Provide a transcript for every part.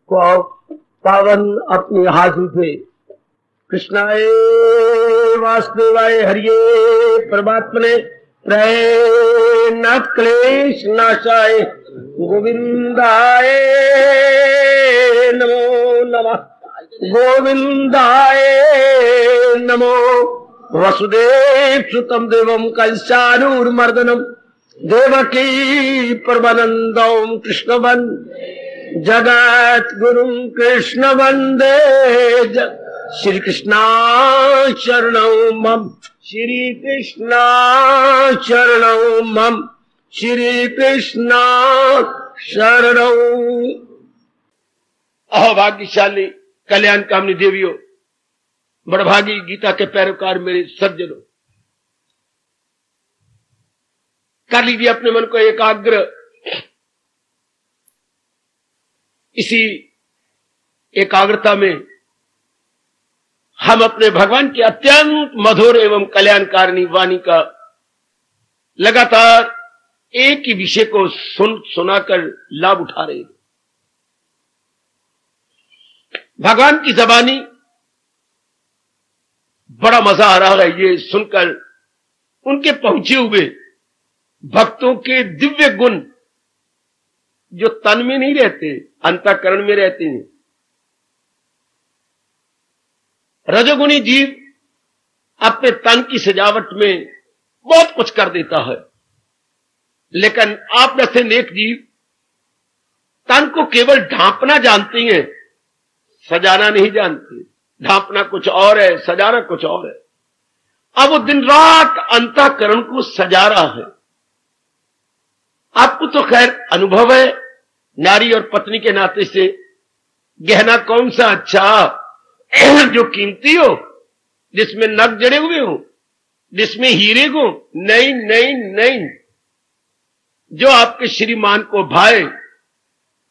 को पावन अपनी हाथों से कृष्णाय वासुदेवाय हरिये परमात्मने नाथ क्लेश नाशाय गोविंदाय नमो नमः गोविंदाय नमो वसुदेव सुतम देवम कंसानूरमर्दनम देवकी परमानंदम कृष्णवन जगत गुरुम कृष्ण वंदे श्री कृष्णा शरणौ मम श्री कृष्णा शरणौ मम श्री कृष्णा शरणौ। अहो भाग्यशाली कल्याण कामनी देवियों, बड़भागी गीता के पैरोकार मेरे सज्जनों, कर लीजिए अपने मन को एकाग्र। इसी एकाग्रता में हम अपने भगवान की अत्यंत मधुर एवं कल्याणकारिणी वाणी का लगातार एक ही विषय को सुनाकर लाभ उठा रहे हैं। भगवान की जबानी बड़ा मजा आ रहा है ये सुनकर, उनके पहुंचे हुए भक्तों के दिव्य गुण जो तन में नहीं रहते, अंतःकरण में रहते हैं। रजोगुणी जीव अपने तन की सजावट में बहुत कुछ कर देता है, लेकिन आप जैसे नेक जीव तन को केवल ढांपना जानते हैं, सजाना नहीं जानते। ढांपना कुछ और है, सजाना कुछ और है। अब वो दिन रात अंतःकरण को सजा रहा है। आपको तो खैर अनुभव है, नारी और पत्नी के नाते से गहना कौन सा अच्छा जो कीमती हो, जिसमें नग जड़े हुए हो, जिसमें हीरे हो। नहीं नहीं नहीं, जो आपके श्रीमान को भाए,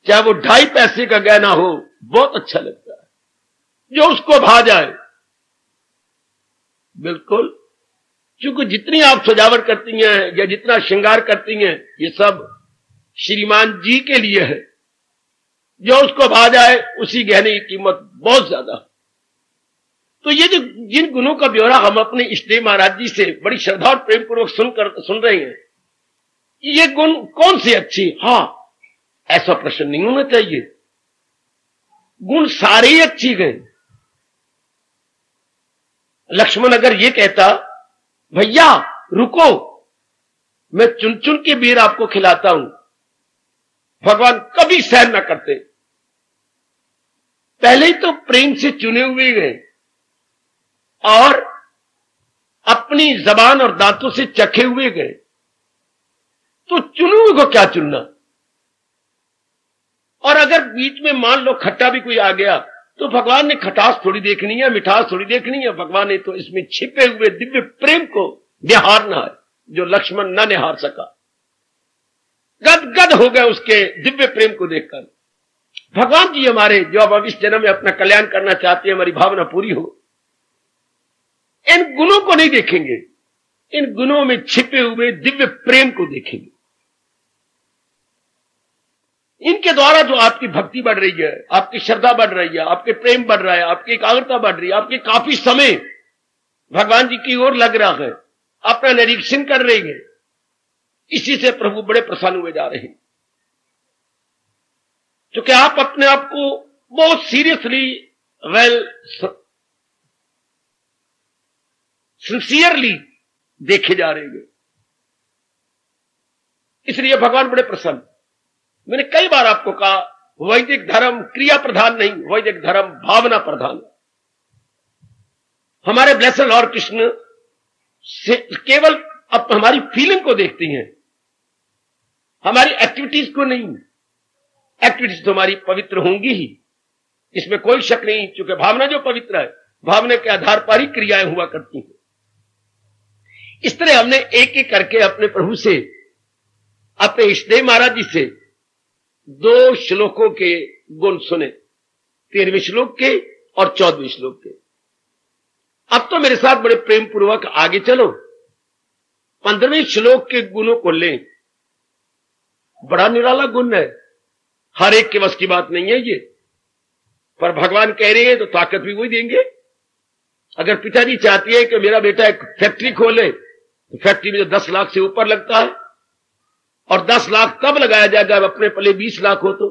चाहे वो 2.5 पैसे का गहना हो, बहुत अच्छा लगता है। जो उसको भा जाए, बिल्कुल। क्योंकि जितनी आप सजावट करती हैं या जितना श्रृंगार करती हैं, ये सब श्रीमान जी के लिए है। जो उसको भा जाए, उसी गहने की कीमत बहुत ज्यादा। तो ये जो जिन गुणों का ब्यौरा हम अपने इष्टदेव महाराज जी से बड़ी श्रद्धा और प्रेम पूर्वक सुन रहे हैं, ये गुण कौन से अच्छे? हाँ, ऐसा प्रश्न नहीं होना चाहिए। गुण सारे ही अच्छे गए। लक्ष्मण अगर ये कहता, भैया रुको, मैं चुन चुन के बेर आपको खिलाता हूं, भगवान कभी सहन न करते। पहले ही तो प्रेम से चुने हुए गए और अपनी जबान और दांतों से चखे हुए गए, तो चुने हुए को क्या चुनना? और अगर बीच में मान लो खट्टा भी कोई आ गया, तो भगवान ने खटास थोड़ी देखनी है, मिठास थोड़ी देखनी है। भगवान ने तो इसमें छिपे हुए दिव्य प्रेम को निहारना है, जो लक्ष्मण न निहार सका। गदगद हो गए उसके दिव्य प्रेम को देखकर। भगवान जी हमारे, जो अब इस जन्म में अपना कल्याण करना चाहते हैं, हमारी भावना पूरी हो, इन गुणों को नहीं देखेंगे, इन गुणों में छिपे हुए दिव्य प्रेम को देखेंगे। इनके द्वारा जो आपकी भक्ति बढ़ रही है, आपकी श्रद्धा बढ़ रही है, आपके प्रेम बढ़ रहा है, आपकी एकाग्रता बढ़ रही है, आपके काफी समय भगवान जी की ओर लग रहा है, अपना निरीक्षण कर रहे हैं, इसी से प्रभु बड़े प्रसन्न हुए जा रहे हैं। क्योंकि आप अपने आप को बहुत सीरियसली, सिंसियरली देखे जा रहे हैं, इसलिए भगवान बड़े प्रसन्न। मैंने कई बार आपको कहा, वैदिक धर्म क्रिया प्रधान नहीं, वैदिक धर्म भावना प्रधान। हमारे ब्लेसड लॉर्ड कृष्ण से केवल अब हमारी फीलिंग को देखती हैं, हमारी एक्टिविटीज को नहीं। एक्टिविटीज तो हमारी पवित्र होंगी ही, इसमें कोई शक नहीं, क्योंकि भावना जो पवित्र है, भावना के आधार पर ही क्रियाएं हुआ करती हैं। इस तरह हमने एक एक करके अपने प्रभु से, अपने इष्टदेव महाराज जी से 2 श्लोकों के गुण सुने, 13वें श्लोक के और 14वें श्लोक के। अब तो मेरे साथ बड़े प्रेम पूर्वक आगे चलो, 15वें श्लोक के गुणों को लें। बड़ा निराला गुण है, हर एक के बस की बात नहीं है ये। पर भगवान कह रहे हैं तो ताकत भी वही देंगे। अगर पिताजी चाहती है कि मेरा बेटा एक फैक्ट्री खोले, तो फैक्ट्री में तो 10 लाख से ऊपर लगता है, और 10 लाख तब लगाया जाएगा जब अपने पले 20 लाख हो। तो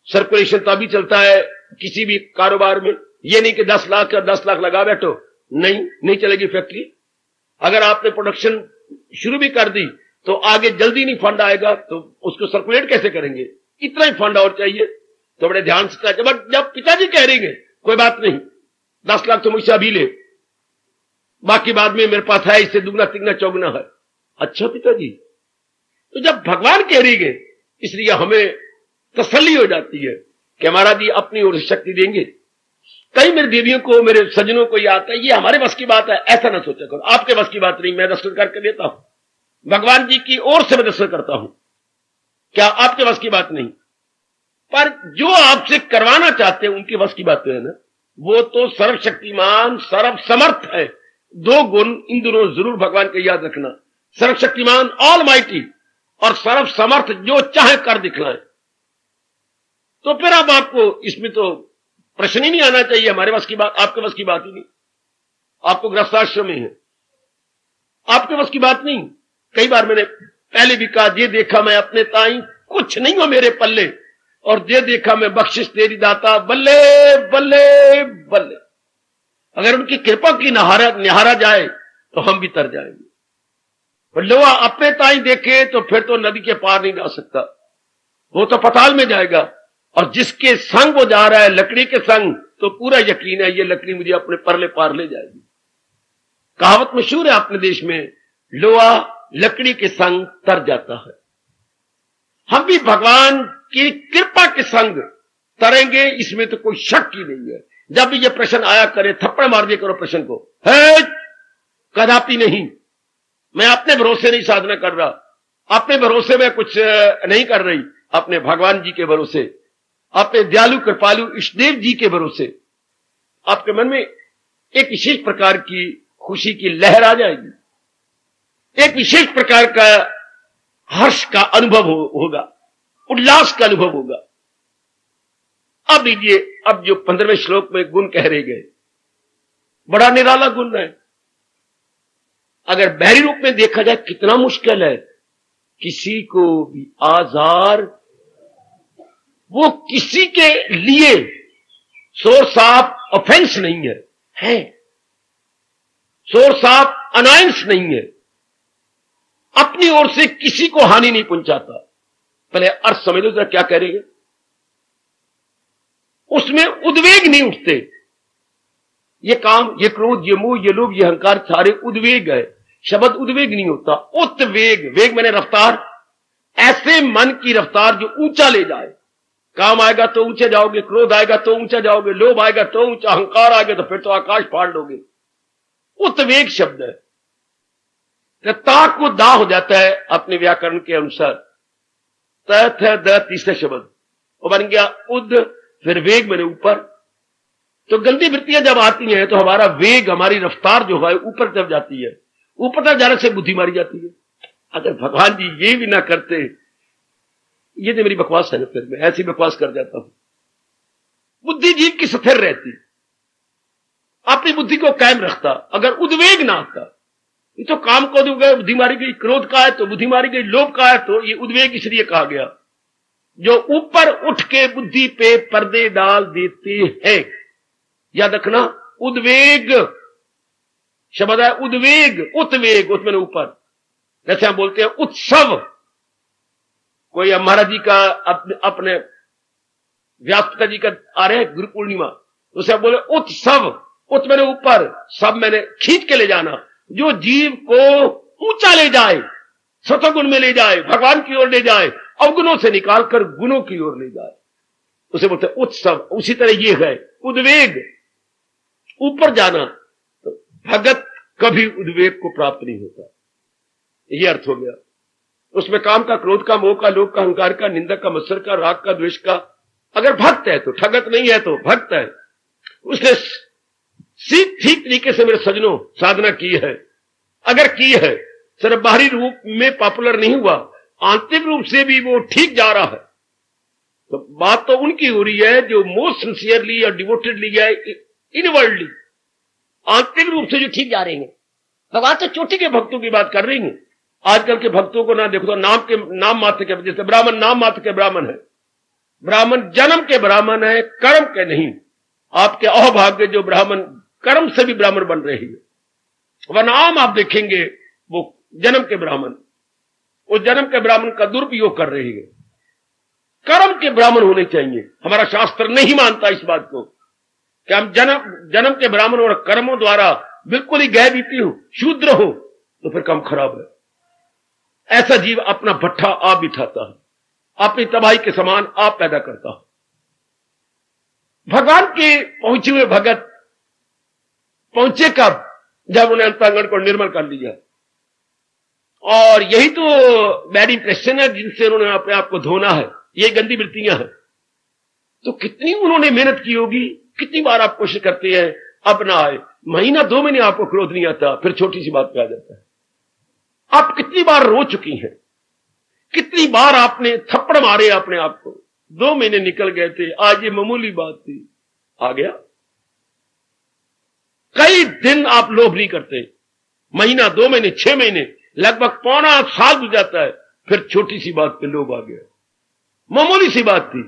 सर्कुलेशन तभी चलता है किसी भी कारोबार में। ये नहीं कि 10 लाख या 10 लाख लगा बैठो, नहीं चलेगी फैक्ट्री। अगर आपने प्रोडक्शन शुरू भी कर दी तो आगे जल्दी नहीं फंड आएगा, तो उसको सर्कुलेट कैसे करेंगे? इतना ही फंड और चाहिए। तो बड़े ध्यान से, जब पिताजी कह रहे हैं कोई बात नहीं, 10 लाख तो मुझसे अभी ले, बाकी बाद में मेरे पास है, इससे दुगना तिगना चौगुना है। अच्छा पिताजी, तो जब भगवान कह रही है, इसलिए हमें तसल्ली हो जाती है कि हमारा जी अपनी ओर से शक्ति देंगे। कई मेरी देवियों को, मेरे सज्जनों को ये आता है, ये हमारे बस की बात है, ऐसा ना सोचा करो, आपके बस की बात नहीं, मैं दर्शन करके देता हूं, भगवान जी की ओर से मैं दर्शन करता हूं, क्या आपके बस की बात नहीं? पर जो आपसे करवाना चाहते हैं उनके बस की बात तो है ना, वो तो सर्वशक्तिमान सर्व समर्थ है। 2 गुण इन दोनों जरूर भगवान के याद रखना, सर्वशक्तिमान ऑल माइटी और सर्व समर्थ, जो चाहे कर दिखलाए। तो फिर अब आपको इसमें तो प्रश्न ही नहीं आना चाहिए हमारे बस की बात, आपके बस की बात ही नहीं, आपको गृहस्थाश्रम में है, आपके बस की बात नहीं। कई बार मैंने पहले भी कहा, ये देखा मैं अपने ताई कुछ नहीं हो मेरे पल्ले, और ये देखा मैं बख्शिश तेरी दाता बल्ले बल्ले बल्ले। अगर उनकी कृपा की निहारा जाए तो हम भी तर जाएंगे। पर लोहा अपने ताई देखे तो फिर तो नदी के पार नहीं जा सकता, वो तो पताल में जाएगा। और जिसके संग वो जा रहा है, लकड़ी के संग, तो पूरा यकीन है ये लकड़ी मुझे अपने परले पार ले जाएगी। कहावत मशहूर है अपने देश में, लोहा लकड़ी के संग तर जाता है। हम भी भगवान की कृपा के संग तरेंगे, इसमें तो कोई शक ही नहीं है। जब भी ये प्रश्न आया करे, थप्पड़ मार दिया करो प्रश्न को, है कदापि नहीं। मैं अपने भरोसे नहीं साधना कर रहा, अपने भरोसे में कुछ नहीं कर रही, अपने भगवान जी के भरोसे, अपने दयालु कृपालु इष्टदेव जी के भरोसे आपके मन में एक विशेष प्रकार की खुशी की लहर आ जाएगी, एक विशेष प्रकार का हर्ष का अनुभव होगा, उल्लास का अनुभव होगा। अब लीजिए, अब जो 15वें श्लोक में गुण कह रहे गए, बड़ा निराला गुण है। अगर बहरी रूप में देखा जाए कितना मुश्किल है, किसी को भी आजार, वो किसी के लिए सोर्स ऑफ ऑफेंस नहीं है, सोर्स ऑफ अनायंस नहीं है, अपनी ओर से किसी को हानि नहीं पहुंचाता। पहले अर्थ समझ लो जरा क्या कह रहे हैं। उसमें उद्वेग नहीं उठते, ये काम, ये क्रोध, ये मोह, ये लोभ, ये अहंकार सारे उद्वेग है। शब्द उद्वेग नहीं होता, उत्वेग, वेग मैंने रफ्तार, ऐसे मन की रफ्तार जो ऊंचा ले जाए। काम आएगा तो ऊंचे जाओगे, क्रोध आएगा तो ऊंचा जाओगे, लोभ आएगा तो ऊंचा, अहंकार आएगा तो फिर तो आकाश फाड़ लोगे। उत्वेग शब्द है, ता को दा हो जाता है अपने व्याकरण के अनुसार, तथ है द तीसरा शब्द, वो बन गया उद, फिर वेग मैंने ऊपर। तो गंदी वृत्तियां जब आती हैं तो हमारा वेग, हमारी रफ्तार जो है ऊपर तक जाती है, ऊपर तक जाने से बुद्धि मारी जाती है। अगर भगवान जी ये भी ना करते, ये तो मेरी बकवास है ना, फिर मैं ऐसी बकवास कर जाता हूं। बुद्धि जीव की स्थिर रहती, अपनी बुद्धि को कायम रखता। अगर उद्वेग ना आता, ये तो काम को बुद्धि मारी गई, क्रोध का है तो बुद्धि मारी गई, लोभ का है तो ये उद्वेग इसलिए कहा गया, जो ऊपर उठ के बुद्धि पे पर्दे डाल देते हैं। याद रखना, उद्वेग शब्द है, उद्वेग, उत्वेग, उसमें ऊपर। जैसे हम बोलते हैं उत्सव, कोई महाराज जी का अपने व्यासपिता जी का आ रहे हैं गुरु पूर्णिमा, उसे बोले उत्सव, उत मैंने ऊपर, सब मैंने खींच के ले जाना, जो जीव को ऊंचा ले जाए, सतगुण में ले जाए, भगवान की ओर ले जाए, अवगुणों से निकालकर गुणों की ओर ले जाए, उसे बोलते उत्सव। उसी तरह ये है उद्वेग, ऊपर जाना। तो भगत कभी उद्वेग को प्राप्त नहीं होता, ये अर्थ हो गया। उसमें काम का, क्रोध का, मोह का, लोभ का, अहंकार का, निंदा का, मत्सर का, राग का, द्वेष का। अगर भक्त है तो, ठगत नहीं है तो भक्त है, उसने ठीक तरीके से मेरे सज्जनों साधना की है। अगर की है, सिर्फ बाहरी रूप में पॉपुलर नहीं हुआ, आंतरिक रूप से भी वो ठीक जा रहा है, तो बात तो उनकी हो रही है जो मोस्ट सिंसियरली और डिवोटेडली है, इनवर्डली, आंतरिक रूप से जो ठीक जा रहे हैं। भगवान तो चोटी के भक्तों की बात कर रही हैं। आजकल के भक्तों को ना देखो तो नाम मात्र के, जैसे ब्राह्मण नाम मात्र के ब्राह्मण है, ब्राह्मण जन्म के ब्राह्मण है, कर्म के नहीं। आपके अहोभाग्य जो ब्राह्मण कर्म से भी ब्राह्मण बन रहे हैं, वरना आम आप देखेंगे वो जन्म के ब्राह्मण, उस जन्म के ब्राह्मण का दुरुपयोग कर रहे हैं। कर्म के ब्राह्मण होने चाहिए। हमारा शास्त्र नहीं मानता इस बात को कि हम जन्म के ब्राह्मण और कर्मों द्वारा बिल्कुल ही गैररीति हो, शूद्र हो, तो फिर काम खराब है। ऐसा जीव अपना भट्ठा आप बिठाता है, अपनी तबाही के समान आप पैदा करता है। भगवान के पहुंचे हुए भगत पहुंचे कब? जब उन्हें अंतःकरण को निर्मल कर लिया। और यही तो बैड इंप्रेशन है जिनसे उन्होंने अपने आप को धोना है, ये गंदी वृत्तियां हैं। तो कितनी उन्होंने मेहनत की होगी, कितनी बार आप कोशिश करते हैं अब ना आए, महीना 2 महीने आपको क्रोध नहीं आता, फिर छोटी सी बात पे आ जाता है। आप कितनी बार रो चुकी हैं, कितनी बार आपने थप्पड़ मारे अपने आप को। 2 महीने निकल गए थे, आज ये मामूली बात थी, आ गया। कई दिन आप लोभ नहीं करते, महीना 2 महीने 6 महीने लगभग पौना साल गुजर जाता है, फिर छोटी सी बात पे लोभ आ गया। मामूली सी बात थी,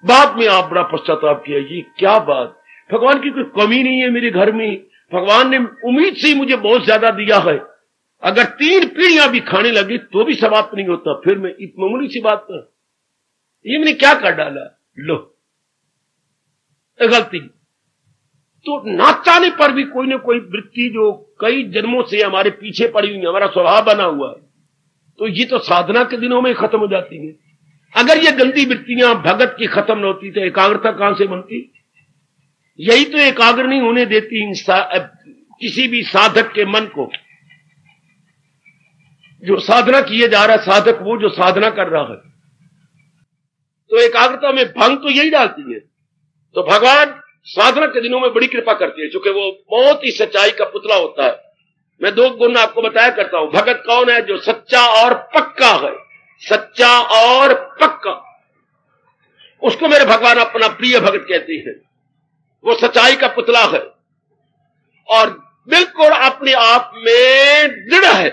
बाद में आप बड़ा पश्चाताप किया, ये क्या बात, भगवान की कोई कमी नहीं है मेरे घर में, भगवान ने उम्मीद से मुझे बहुत ज्यादा दिया है, अगर 3 पीढ़ियां भी खाने लगी तो भी समाप्त नहीं होता, फिर मैं इस मामूली सी बात पर ये मैंने क्या कर डाला, लो गलती। तो ना चाहने पर भी कोई ना कोई वृत्ति जो कई जन्मों से हमारे पीछे पड़ी हुई है, हमारा स्वभाव बना हुआ है, तो ये तो साधना के दिनों में खत्म हो जाती है। अगर ये गंदी वृत्तियां भगत की खत्म न होती तो एकाग्रता कहां से बनती? यही तो एकाग्र नहीं होने देती किसी भी साधक के मन को। जो साधना किए जा रहा है साधक, वो जो साधना कर रहा है, तो एकाग्रता में भंग तो यही डालती है। तो भगवान साधना के दिनों में बड़ी कृपा करती है, क्योंकि वो बहुत ही सच्चाई का पुतला होता है। मैं 2 गुण आपको बताया करता हूं। भगत कौन है? जो सच्चा और पक्का है, सच्चा और पक्का, उसको मेरे भगवान अपना प्रिय भगत कहते हैं। वो सच्चाई का पुतला है और बिल्कुल अपने आप में दृढ़ है,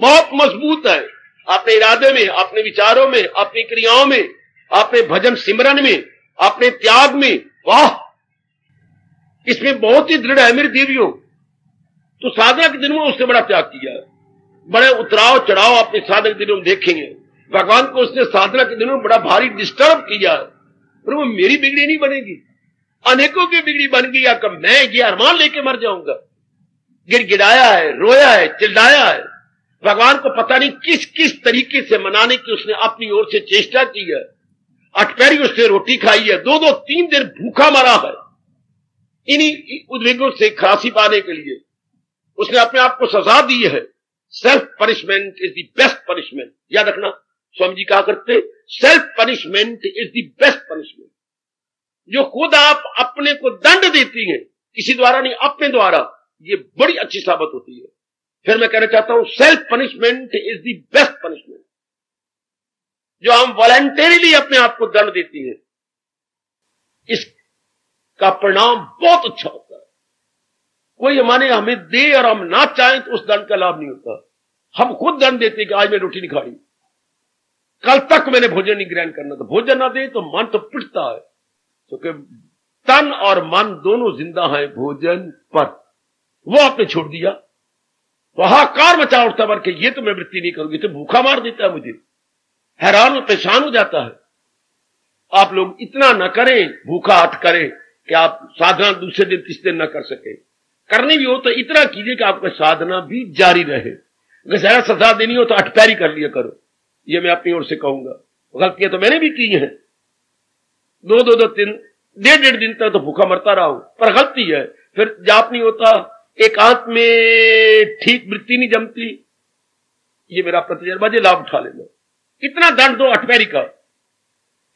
बहुत मजबूत है, अपने इरादे में, अपने विचारों में, अपनी क्रियाओं में, अपने भजन सिमरन में, अपने त्याग में। वाह, इसमें बहुत ही दृढ़ है मेरे देवियों। तो साधना के दिनों में उसने बड़ा त्याग किया है, बड़े उतराव चढ़ाव अपने साधना के दिनों में देखेंगे। भगवान को उसने साधना के दिनों में बड़ा भारी डिस्टर्ब किया है, पर वो मेरी बिगड़ी नहीं बनेगी, अनेकों की बिगड़ी बन गई। या कब मैं ये अरमान लेके मर जाऊंगा। गिड़गिड़ाया है, रोया है, चिल्लाया है, भगवान को पता नहीं किस किस तरीके से मनाने की उसने अपनी ओर से चेष्टा की है। अठपहरी उसने रोटी खाई है, 2-2 3 दिन भूखा मरा है इन्हीं उद्वेगों से खलासी पाने के लिए। उसने अपने आप को सजा दी है। Self punishment is the best punishment. याद रखना, स्वामी जी कहा करते, self punishment is the best punishment. जो खुद आप अपने को दंड देती हैं, किसी द्वारा नहीं, अपने द्वारा, ये बड़ी अच्छी साबित होती है। फिर मैं कहना चाहता हूं, self punishment is the best punishment. जो हम वॉलंटरीली अपने आप को दंड देती हैं, इसका परिणाम बहुत अच्छा होता है। कोई हमें दे और हम ना चाहें तो उस दंड का लाभ नहीं होता। हम खुद दंड देते कि आज मैं रोटी नहीं खाई, कल तक मैंने भोजन नहीं ग्रहण करना, तो भोजन ना दे तो मन तो पिटता है, क्योंकि तन और मन दोनों जिंदा हैं भोजन पर। वो आपने छोड़ दिया तो हाहाकार मचा उठता भर के, ये तो मैं वृत्ति नहीं करूंगी, तो भूखा मार देता है मुझे, हैरान और परेशान हो जाता है। आप लोग इतना न करें, भूखा हट करें कि आप साधना दूसरे दिन तीसरे दिन न कर सके। करनी भी हो तो इतना कीजिए कि आपका साधना भी जारी रहे। अगर ज्यादा सजा देनी हो तो अठपहरी कर लिया करो, ये मैं अपनी ओर से कहूंगा। गलतियां तो मैंने भी की हैं, 2-2 दिन, 1.5 दिन तक तो भूखा मरता रहा हूं, पर गलती है। फिर जाप नहीं होता, एकांत में ठीक वृत्ति नहीं जमती, ये मेरा प्रतिजर्बा, जे लाभ उठा लेना। इतना दंड दो अठपहरी का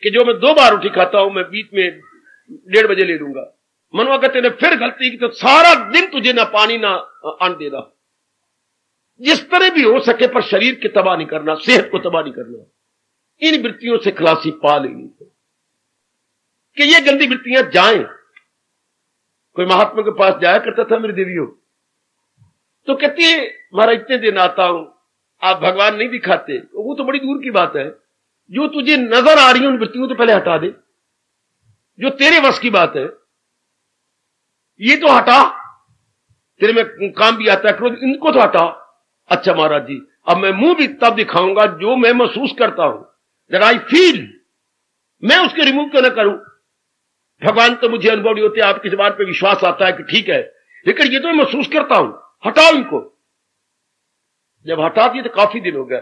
कि जो मैं 2 बार रोटी खाता हूं, मैं बीच में 1:30 बजे ले लूंगा। मनवा कहते ने फिर गलती की तो सारा दिन तुझे ना पानी ना अन्न देना। जिस तरह भी हो सके पर शरीर की तबाह नहीं करना, सेहत को तबाह नहीं करना। इन वृत्तियों से खलासी पा लेनी है कि ये गंदी वृत्तियां जाएं। कोई महात्मा के पास जाया करता था मेरी देवियों, तो कहती है महाराज इतने दिन आता हूं, आप भगवान नहीं दिखाते। वो तो बड़ी दूर की बात है, जो तुझे नजर आ रही है उन वृत्तियों तो पहले हटा दे, जो तेरे वश की बात है ये तो हटा, तेरे में काम भी आता है क्रोध, इनको तो हटा। अच्छा महाराज जी, अब मैं मुंह भी तब दिखाऊंगा जो मैं महसूस करता हूं, दैट आई फील, मैं उसके रिमूव क्यों ना करूं। भगवान तो मुझे अनुभव नहीं होते, आपकी जबान पे विश्वास आता है कि ठीक है, लेकिन ये तो मैं महसूस करता हूं, हटाओ इनको। जब हटा दिए तो काफी दिन हो गए,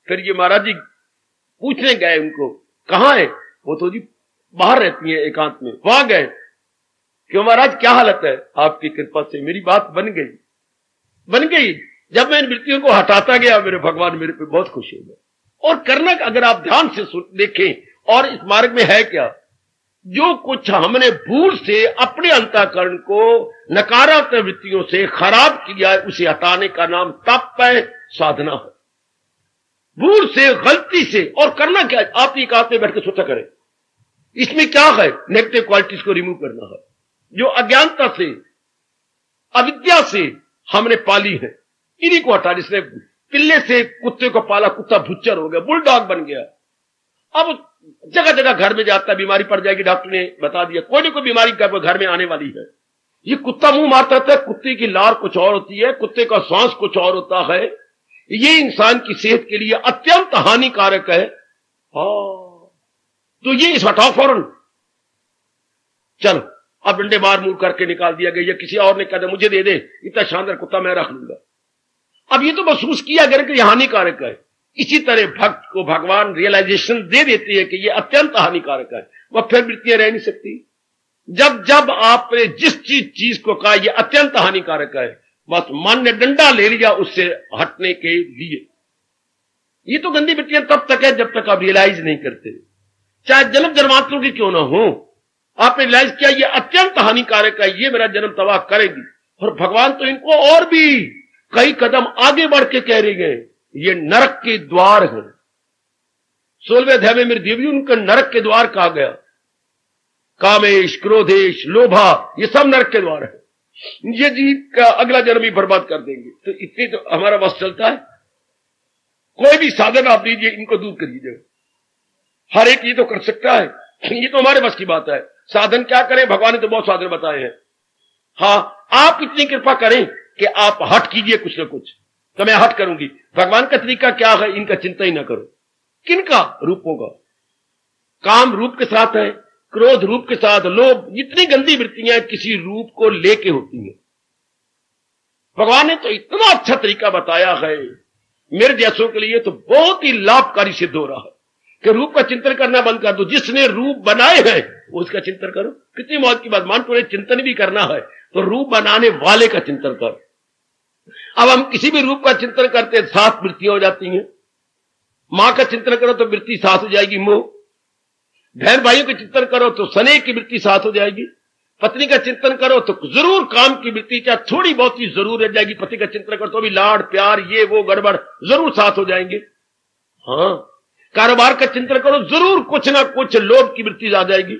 फिर ये महाराज जी पूछने गए उनको, कहां है वो, तो जी बाहर रहती है एकांत में। वहां गए, क्यों महाराज क्या हालत है, आपकी कृपा से मेरी बात बन गई। जब मैं इन वृत्तियों को हटाता गया, मेरे भगवान मेरे पे बहुत खुश हो गए। और करना, अगर आप ध्यान से देखें, और इस मार्ग में है क्या, जो कुछ हमने भूल से अपने अंतःकरण को नकारात्मक वृत्तियों से खराब किया, उसे हटाने का नाम तप है, साधना है। भूल से, गलती से, और करना क्या, आप एक आंख में बैठ के सोचा करें, इसमें क्या है, नेगेटिव क्वालिटीज को रिमूव करना है, जो अज्ञानता से, अविद्या से हमने पाली है, इन्हीं को हटा। जिसने पिल्ले से कुत्ते को पाला, कुत्ता भुच्चर हो गया, बुलडॉग बन गया, अब जगह जगह घर में जाता है, बीमारी पड़ जाएगी, डॉक्टर ने बता दिया कोई ना कोई बीमारी घर में आने वाली है। ये कुत्ता मुंह मारता था, कुत्ते की लार कुछ और होती है, कुत्ते का श्वास कुछ और होता है, ये इंसान की सेहत के लिए अत्यंत हानिकारक है। तो ये इस हटाओ फौरन, चलो अब डंडे मार मुंह करके निकाल दिया गया, या किसी और ने कहा मुझे दे दे, इतना शानदार कुत्ता मैं रख लूंगा। अब ये तो महसूस किया गया कि यह हानिकारक है। इसी तरह भक्त को भगवान रियलाइजेशन दे देती है कि यह अत्यंत हानिकारक है, वह फिर वृत्तियां रह नहीं सकती। जब जब आपने जिस चीज को कहा यह अत्यंत हानिकारक है, बस मन ने डंडा ले लिया उससे हटने के लिए। ये तो गंदी वृत्तियां तब तक है जब तक आप रियलाइज नहीं करते, चाहे जन्म जन्मांतरों की क्यों ना हो। आपने रियलाइज किया ये अत्यंत हानिकारक है, ये मेरा जन्म तबाह करेगी, और भगवान तो इनको और भी कई कदम आगे बढ़ के कह रहे हैं, ये नरक के द्वार है। 16वें अध्याय में मेरी देवी उनका नरक के द्वार कहा गया। कामेश, क्रोधेश, लोभा, ये सब नरक के द्वार है, ये जीव का अगला जन्म ही बर्बाद कर देंगे। तो इतनी तो हमारा बस चलता है, कोई भी साधन आप दीजिए, इनको दूर करिए। हर एक ये तो कर सकता है, ये तो हमारे बस की बात है। साधन क्या करें, भगवान ने तो बहुत साधन बताए हैं। हाँ, आप इतनी कृपा करें कि आप हट कीजिए कुछ ना कुछ, तो मैं हट करूंगी। भगवान का तरीका क्या है, इनका चिंता ही ना करो। किनका? रूपों का। काम रूप के साथ है, क्रोध रूप के साथ, लोभ, जितनी गंदी वृत्तियां किसी रूप को लेके होती हैं। भगवान ने तो इतना अच्छा तरीका बताया है, मेरे जैसों के लिए तो बहुत ही लाभकारी सिद्ध हो रहा है कि रूप का चिंतन करना बंद कर दो। जिसने रूप बनाए हैं उसका चिंतन करो। कितनी मौत की बात, मान तुम्हें चिंतन भी करना है तो रूप बनाने वाले का चिंतन करो। अब हम किसी भी रूप का चिंतन करते हैं, 7 वृत्तियां हो जाती हैं। मां का चिंतन करो तो वृत्ति 7 हो जाएगी, मोह। बहन भाइयों का चिंतन करो तो स्नेह की वृत्ति 7 हो जाएगी। पत्नी का चिंतन करो तो जरूर काम की वृत्ति, चाहे थोड़ी बहुत ही जरूर रह जाएगी। पति का चिंतन करो तो भी लाड प्यार ये वो गड़बड़ जरूर 7 हो जाएंगे। हाँ, कारोबार का चिंतन करो, जरूर कुछ ना कुछ लोभ की वृत्ति आ जाएगी।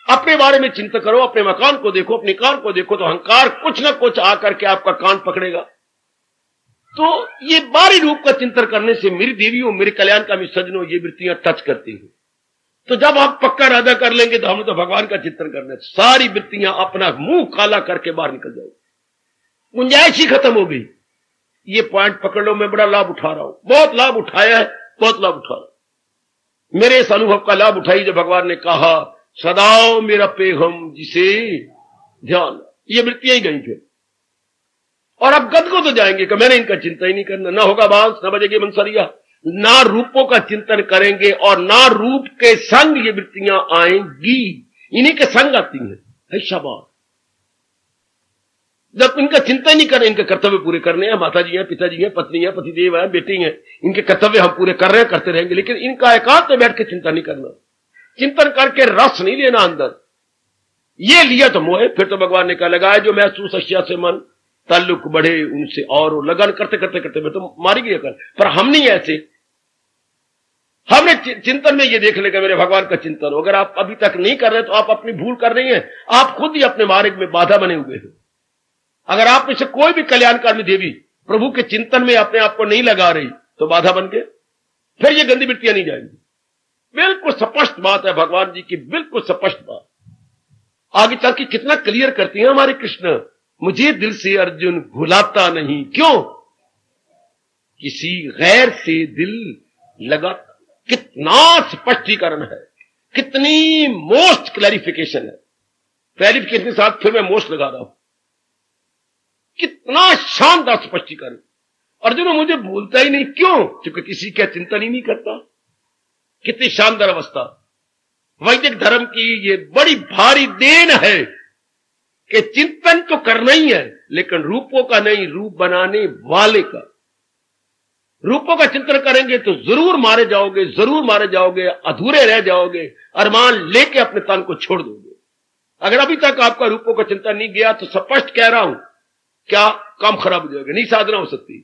अपने बारे में चिंतन करो, अपने मकान को देखो, अपने कार को देखो, तो अहंकार कुछ ना कुछ आकर के आपका कान पकड़ेगा। तो ये बाहरी रूप का चिंतन करने से मेरी देवियों, मेरे कल्याण का भी सजनों, ये वृत्तियां टच करती हैं। तो जब आप पक्का इरादा कर लेंगे तो हमें तो भगवान का चिंतन करना है, सारी वृत्तियां अपना मुंह काला करके बाहर निकल जाएगी, गुंजाइश ही खत्म हो गई। ये पॉइंट पकड़ लो, मैं बड़ा लाभ उठा रहा हूं, बहुत लाभ उठाया है, बहुत लाभ उठा रहा हूं। मेरे इस अनुभव का लाभ उठाई जो भगवान ने कहा सदाओ मेरा पेगम जिसे ध्यान, ये वृत्तियां ही गई फिर। और अब गदगद हो जाएंगे कि मैंने इनका चिंता ही नहीं करना, ना होगा बांस, ना बजेगी बंसरिया, ना रूपों का चिंतन करेंगे और ना रूप के संग ये वृत्तियां आएंगी, इन्हीं के संग आती हैं। शाबाश, जब इनका चिंता नहीं करें, इनके कर्तव्य पूरे करने हैं, माता जी हैं, पिताजी हैं, पत्नी है, पतिदेव है, बेटी है, इनके कर्तव्य हम पूरे कर रहे हैं, करते रहेंगे, लेकिन इनका एकांत में बैठ के चिंता नहीं करना, चिंतन करके रस नहीं लेना अंदर। ये लिया तो मोह, फिर तो भगवान ने कहा लगाए जो महसूस अशिया से मन ताल्लुक बढ़े उनसे, और लगन करते करते करते मैं तो मारी गई कर। पर हम नहीं ऐसे, हमने चिंतन में ये देख लेगा मेरे भगवान का चिंतन हो। अगर आप अभी तक नहीं कर रहे तो आप अपनी भूल कर रही हैं, आप खुद ही अपने मार्ग में बाधा बने हुए हैं। अगर आप में से कोई भी कल्याणकामी देवी प्रभु के चिंतन में अपने आप को नहीं लगा रही तो बाधा बन के फिर ये गंदी वृत्तियां नहीं जाएंगी। बिल्कुल स्पष्ट बात है भगवान जी की, बिल्कुल स्पष्ट बात। आगे चल के कितना क्लियर करती हैं हमारे कृष्ण, मुझे दिल से अर्जुन भुलाता नहीं, क्यों? किसी गैर से दिल लगाता। कितना स्पष्टीकरण है, कितनी मोस्ट क्लैरिफिकेशन है। क्लैरिफिकेशन के साथ फिर मैं मोस्ट लगा रहा हूं। कितना शानदार स्पष्टीकरण। अर्जुन मुझे भूलता ही नहीं, क्यों? क्योंकि किसी का चिंतन ही नहीं करता। कितनी शानदार अवस्था। वैदिक धर्म की ये बड़ी भारी देन है कि चिंतन तो करना ही है, लेकिन रूपों का नहीं, रूप बनाने वाले का। रूपों का चिंतन करेंगे तो जरूर मारे जाओगे, जरूर मारे जाओगे, अधूरे रह जाओगे, अरमान लेके अपने तन को छोड़ दोगे। अगर अभी तक आपका रूपों का चिंतन नहीं गया तो स्पष्ट कह रहा हूं, क्या काम खराब हो जाएगा। नहीं साधना हो सकती।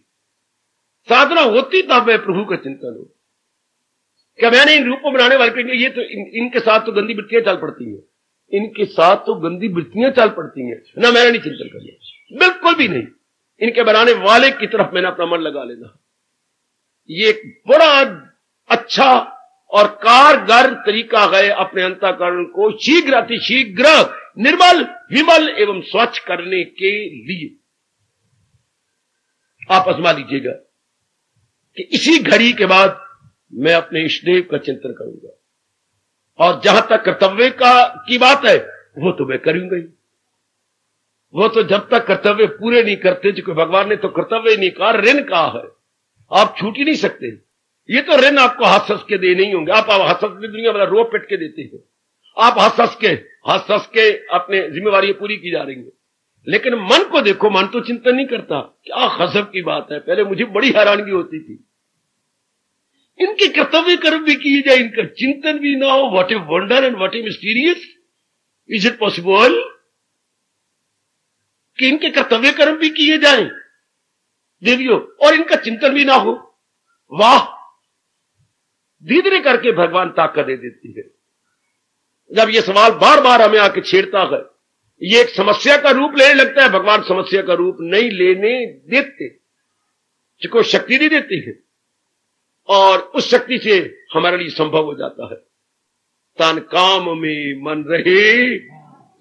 साधना होती तब मैं प्रभु का चिंतन हो। क्या मैंने इन रूपों बनाने वाले के लिए ये तो इनके साथ तो गंदी वृत्तियां चल पड़ती हैं, इनके साथ तो गंदी वृत्तियां चल पड़ती हैं ना, मैंने नहीं चिंतन करना, बिल्कुल भी नहीं। इनके बनाने वाले की तरफ मैंने अपना मन लगा लेना। ये एक बड़ा अच्छा और कारगर तरीका है अपने अंतःकरण को शीघ्र अतिशीघ्र निर्मल विमल एवं स्वच्छ करने के लिए। आप आजमा लीजिएगा कि इसी घड़ी के बाद मैं अपने इष्टदेव का चिंतन करूंगा। और जहां तक कर्तव्य की बात है वो तो मैं करूंगा ही। वो तो जब तक कर्तव्य पूरे नहीं करते, क्योंकि भगवान ने तो कर्तव्य नहीं कहा, ऋण कहा है। आप छूट ही नहीं सकते। ये तो ऋण आपको हंस हंस के दे नहीं होंगे। आप हंस हंस के दुनिया वाला रो पिट के देते हैं। आप हंस हंस के अपने जिम्मेवारी पूरी की जा रही है। लेकिन मन को देखो, मन तो चिंतन नहीं करता। क्या गजब की बात है। पहले मुझे बड़ी हैरानगी होती थी, इनके कर्तव्य कर्म भी किए जाए, इनका चिंतन भी ना हो। What a wonder and what A mysterious. Is it possible कि इनके कर्तव्य कर्म भी किए जाएं देवियों और इनका चिंतन भी ना हो? वाह, धीरे करके भगवान ताकत दे देती है। जब ये सवाल बार बार हमें आके छेड़ता है, ये एक समस्या का रूप लेने लगता है। भगवान समस्या का रूप नहीं लेने देते, जिसको शक्ति नहीं देती है, और उस शक्ति से हमारे लिए संभव हो जाता है। तन काम में मन रहे,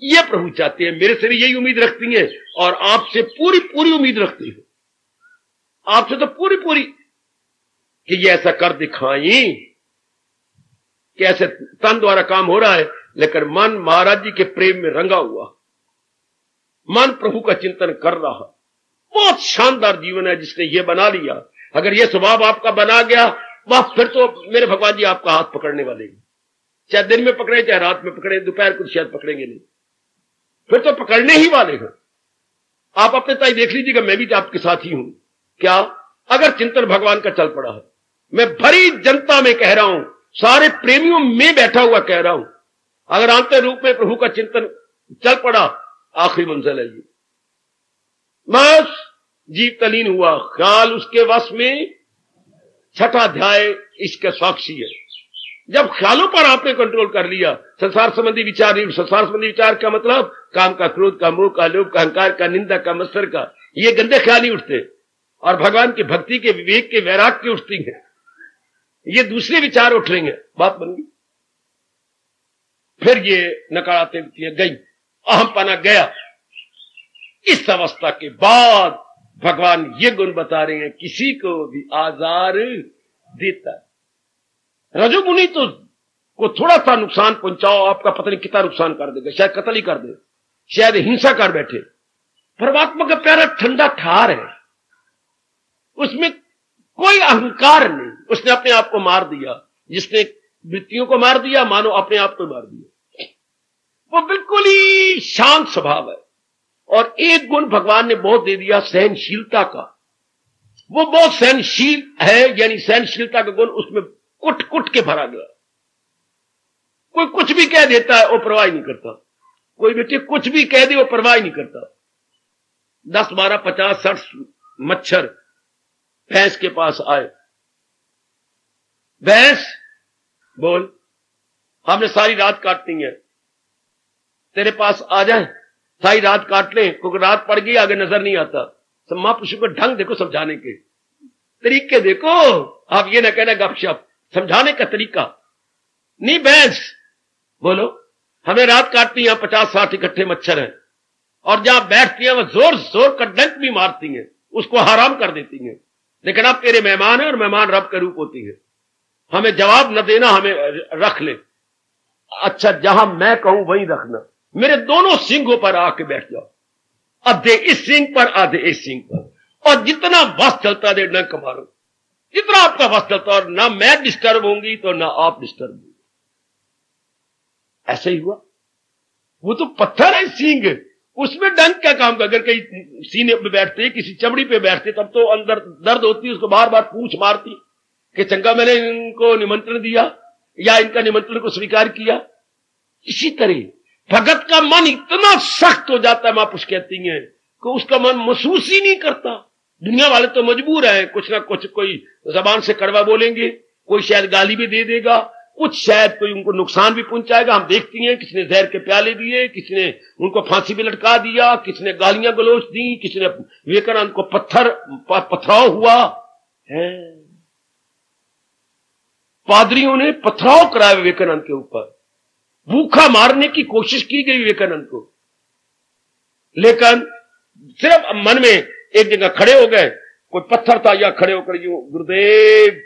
ये प्रभु चाहते हैं। मेरे से भी यही उम्मीद रखती हैं और आपसे पूरी पूरी उम्मीद रखती है। आपसे तो पूरी पूरी कि ये ऐसा कर दिखाएं कि ऐसे तन द्वारा काम हो रहा है, लेकिन मन महाराज जी के प्रेम में रंगा हुआ, मन प्रभु का चिंतन कर रहा। बहुत शानदार जीवन है जिसने ये बना लिया। अगर ये स्वभाव आपका बना गया, वह फिर तो मेरे भगवान जी आपका हाथ पकड़ने वाले हैं। चाहे दिन में पकड़े, चाहे रात में पकड़े, दोपहर को शायद पकड़ेंगे नहीं, फिर तो पकड़ने ही वाले हैं। आप अपने ताई देख लीजिएगा, मैं भी तो आपके साथ ही हूं। क्या अगर चिंतन भगवान का चल पड़ा है, मैं भरी जनता में कह रहा हूं, सारे प्रेमियों में बैठा हुआ कह रहा हूं, अगर आंतरिक रूप में प्रभु का चिंतन चल पड़ा, आखिरी मंजिल है ये। बस जीव तलीन हुआ, ख्याल उसके वश में। छठा अध्याय इसका साक्षी है। जब ख्यालों पर आपने कंट्रोल कर लिया, संसार संबंधी विचार नहीं। संसार संबंधी विचार का मतलब काम का, क्रोध का, मोह का, लोभ का, अहंकार का, निंदा का, मत्सर का, ये गंदे ख्याल नहीं उठते। और भगवान की भक्ति के, विवेक के, वैराग के उठती हैं। ये दूसरे विचार उठ लेंगे, बात बन गई। फिर ये नकारात्मक गई, अहमपना गया। इस अवस्था के बाद भगवान ये गुण बता रहे हैं, किसी को भी आजार देता है। रजोगुनी तो को थोड़ा सा नुकसान पहुंचाओ, आपका पता नहीं कितना नुकसान कर देगा, शायद कत्ल ही कर दे, शायद हिंसा कर बैठे। परमात्मा का प्यारा ठंडा ठार है, उसमें कोई अहंकार नहीं। उसने अपने आप को मार दिया। जिसने वृत्तियों को मार दिया, मानो अपने आप को मार दिया। वो बिल्कुल ही शांत स्वभाव है। और एक गुण भगवान ने बहुत दे दिया, सहनशीलता का। वो बहुत सहनशील है, यानी सहनशीलता का गुण उसमें कुट कुट के भरा गया। कोई कुछ भी कह देता है, वो परवाह नहीं करता। कोई बेटे कुछ भी कह दे, वो परवाह नहीं करता। 10, 12, 50, 60 मच्छर भैंस के पास आए। भैंस बोल, हमने सारी रात काटनी है, तेरे पास आ जाए सारी रात काट ले, क्योंकि रात पड़ गई आगे नजर नहीं आता। महापुरुषों को ढंग देखो, समझाने के तरीके देखो। आप ये ना कहना गपशप, समझाने का तरीका नहीं बहस। बोलो, हमें रात काटनी है, 50-60 इकट्ठे मच्छर हैं, और जहां बैठती हैं वो जोर जोर का डंक भी मारती हैं, उसको हराम कर देती हैं। लेकिन अब तेरे मेहमान है और मेहमान रब के रूप होती है, हमें जवाब न देना, हमें रख ले। अच्छा, जहां मैं कहूं वहीं रखना, मेरे दोनों सिंगों पर आके बैठ जाओ, आधे इस सिंग पर आधे इस सिंग पर, और जितना बस चलता दे डंक मारो, जितना आपका बस चलता, और ना मैं डिस्टर्ब होंगी तो ना आप डिस्टर्ब होंगे। ऐसे ही हुआ। वो तो पत्थर है सिंग, उसमें डंक क्या काम का। अगर कहीं सीने पे बैठते, किसी चमड़ी पे बैठते, तब तो अंदर दर्द होती, उसको बार बार पूछ मारती कि चंगा मैंने इनको निमंत्रण दिया या इनका निमंत्रण को स्वीकार किया। इसी तरह भगत का मन इतना सख्त हो जाता है, महापुरुष कहती हैं कि उसका मन महसूस ही नहीं करता। दुनिया वाले तो मजबूर है, कुछ ना कुछ, कोई जबान से कड़वा बोलेंगे, कोई शायद गाली भी दे देगा, कुछ शायद कोई उनको नुकसान भी पहुंचाएगा। हम देखती हैं किसने जहर के प्याले दिए, किसने उनको फांसी पे लटका दिया, किसने गालियां गलोच दी, किसने विवेकानंद को पथराव हुआ है। पादरियों ने पथराव कराया विवेकानंद के ऊपर, भूखा मारने की कोशिश की गई विवेकानंद को, लेकिन सिर्फ मन में एक जगह खड़े हो गए, कोई पत्थर था, या खड़े होकर यूं, गुरुदेव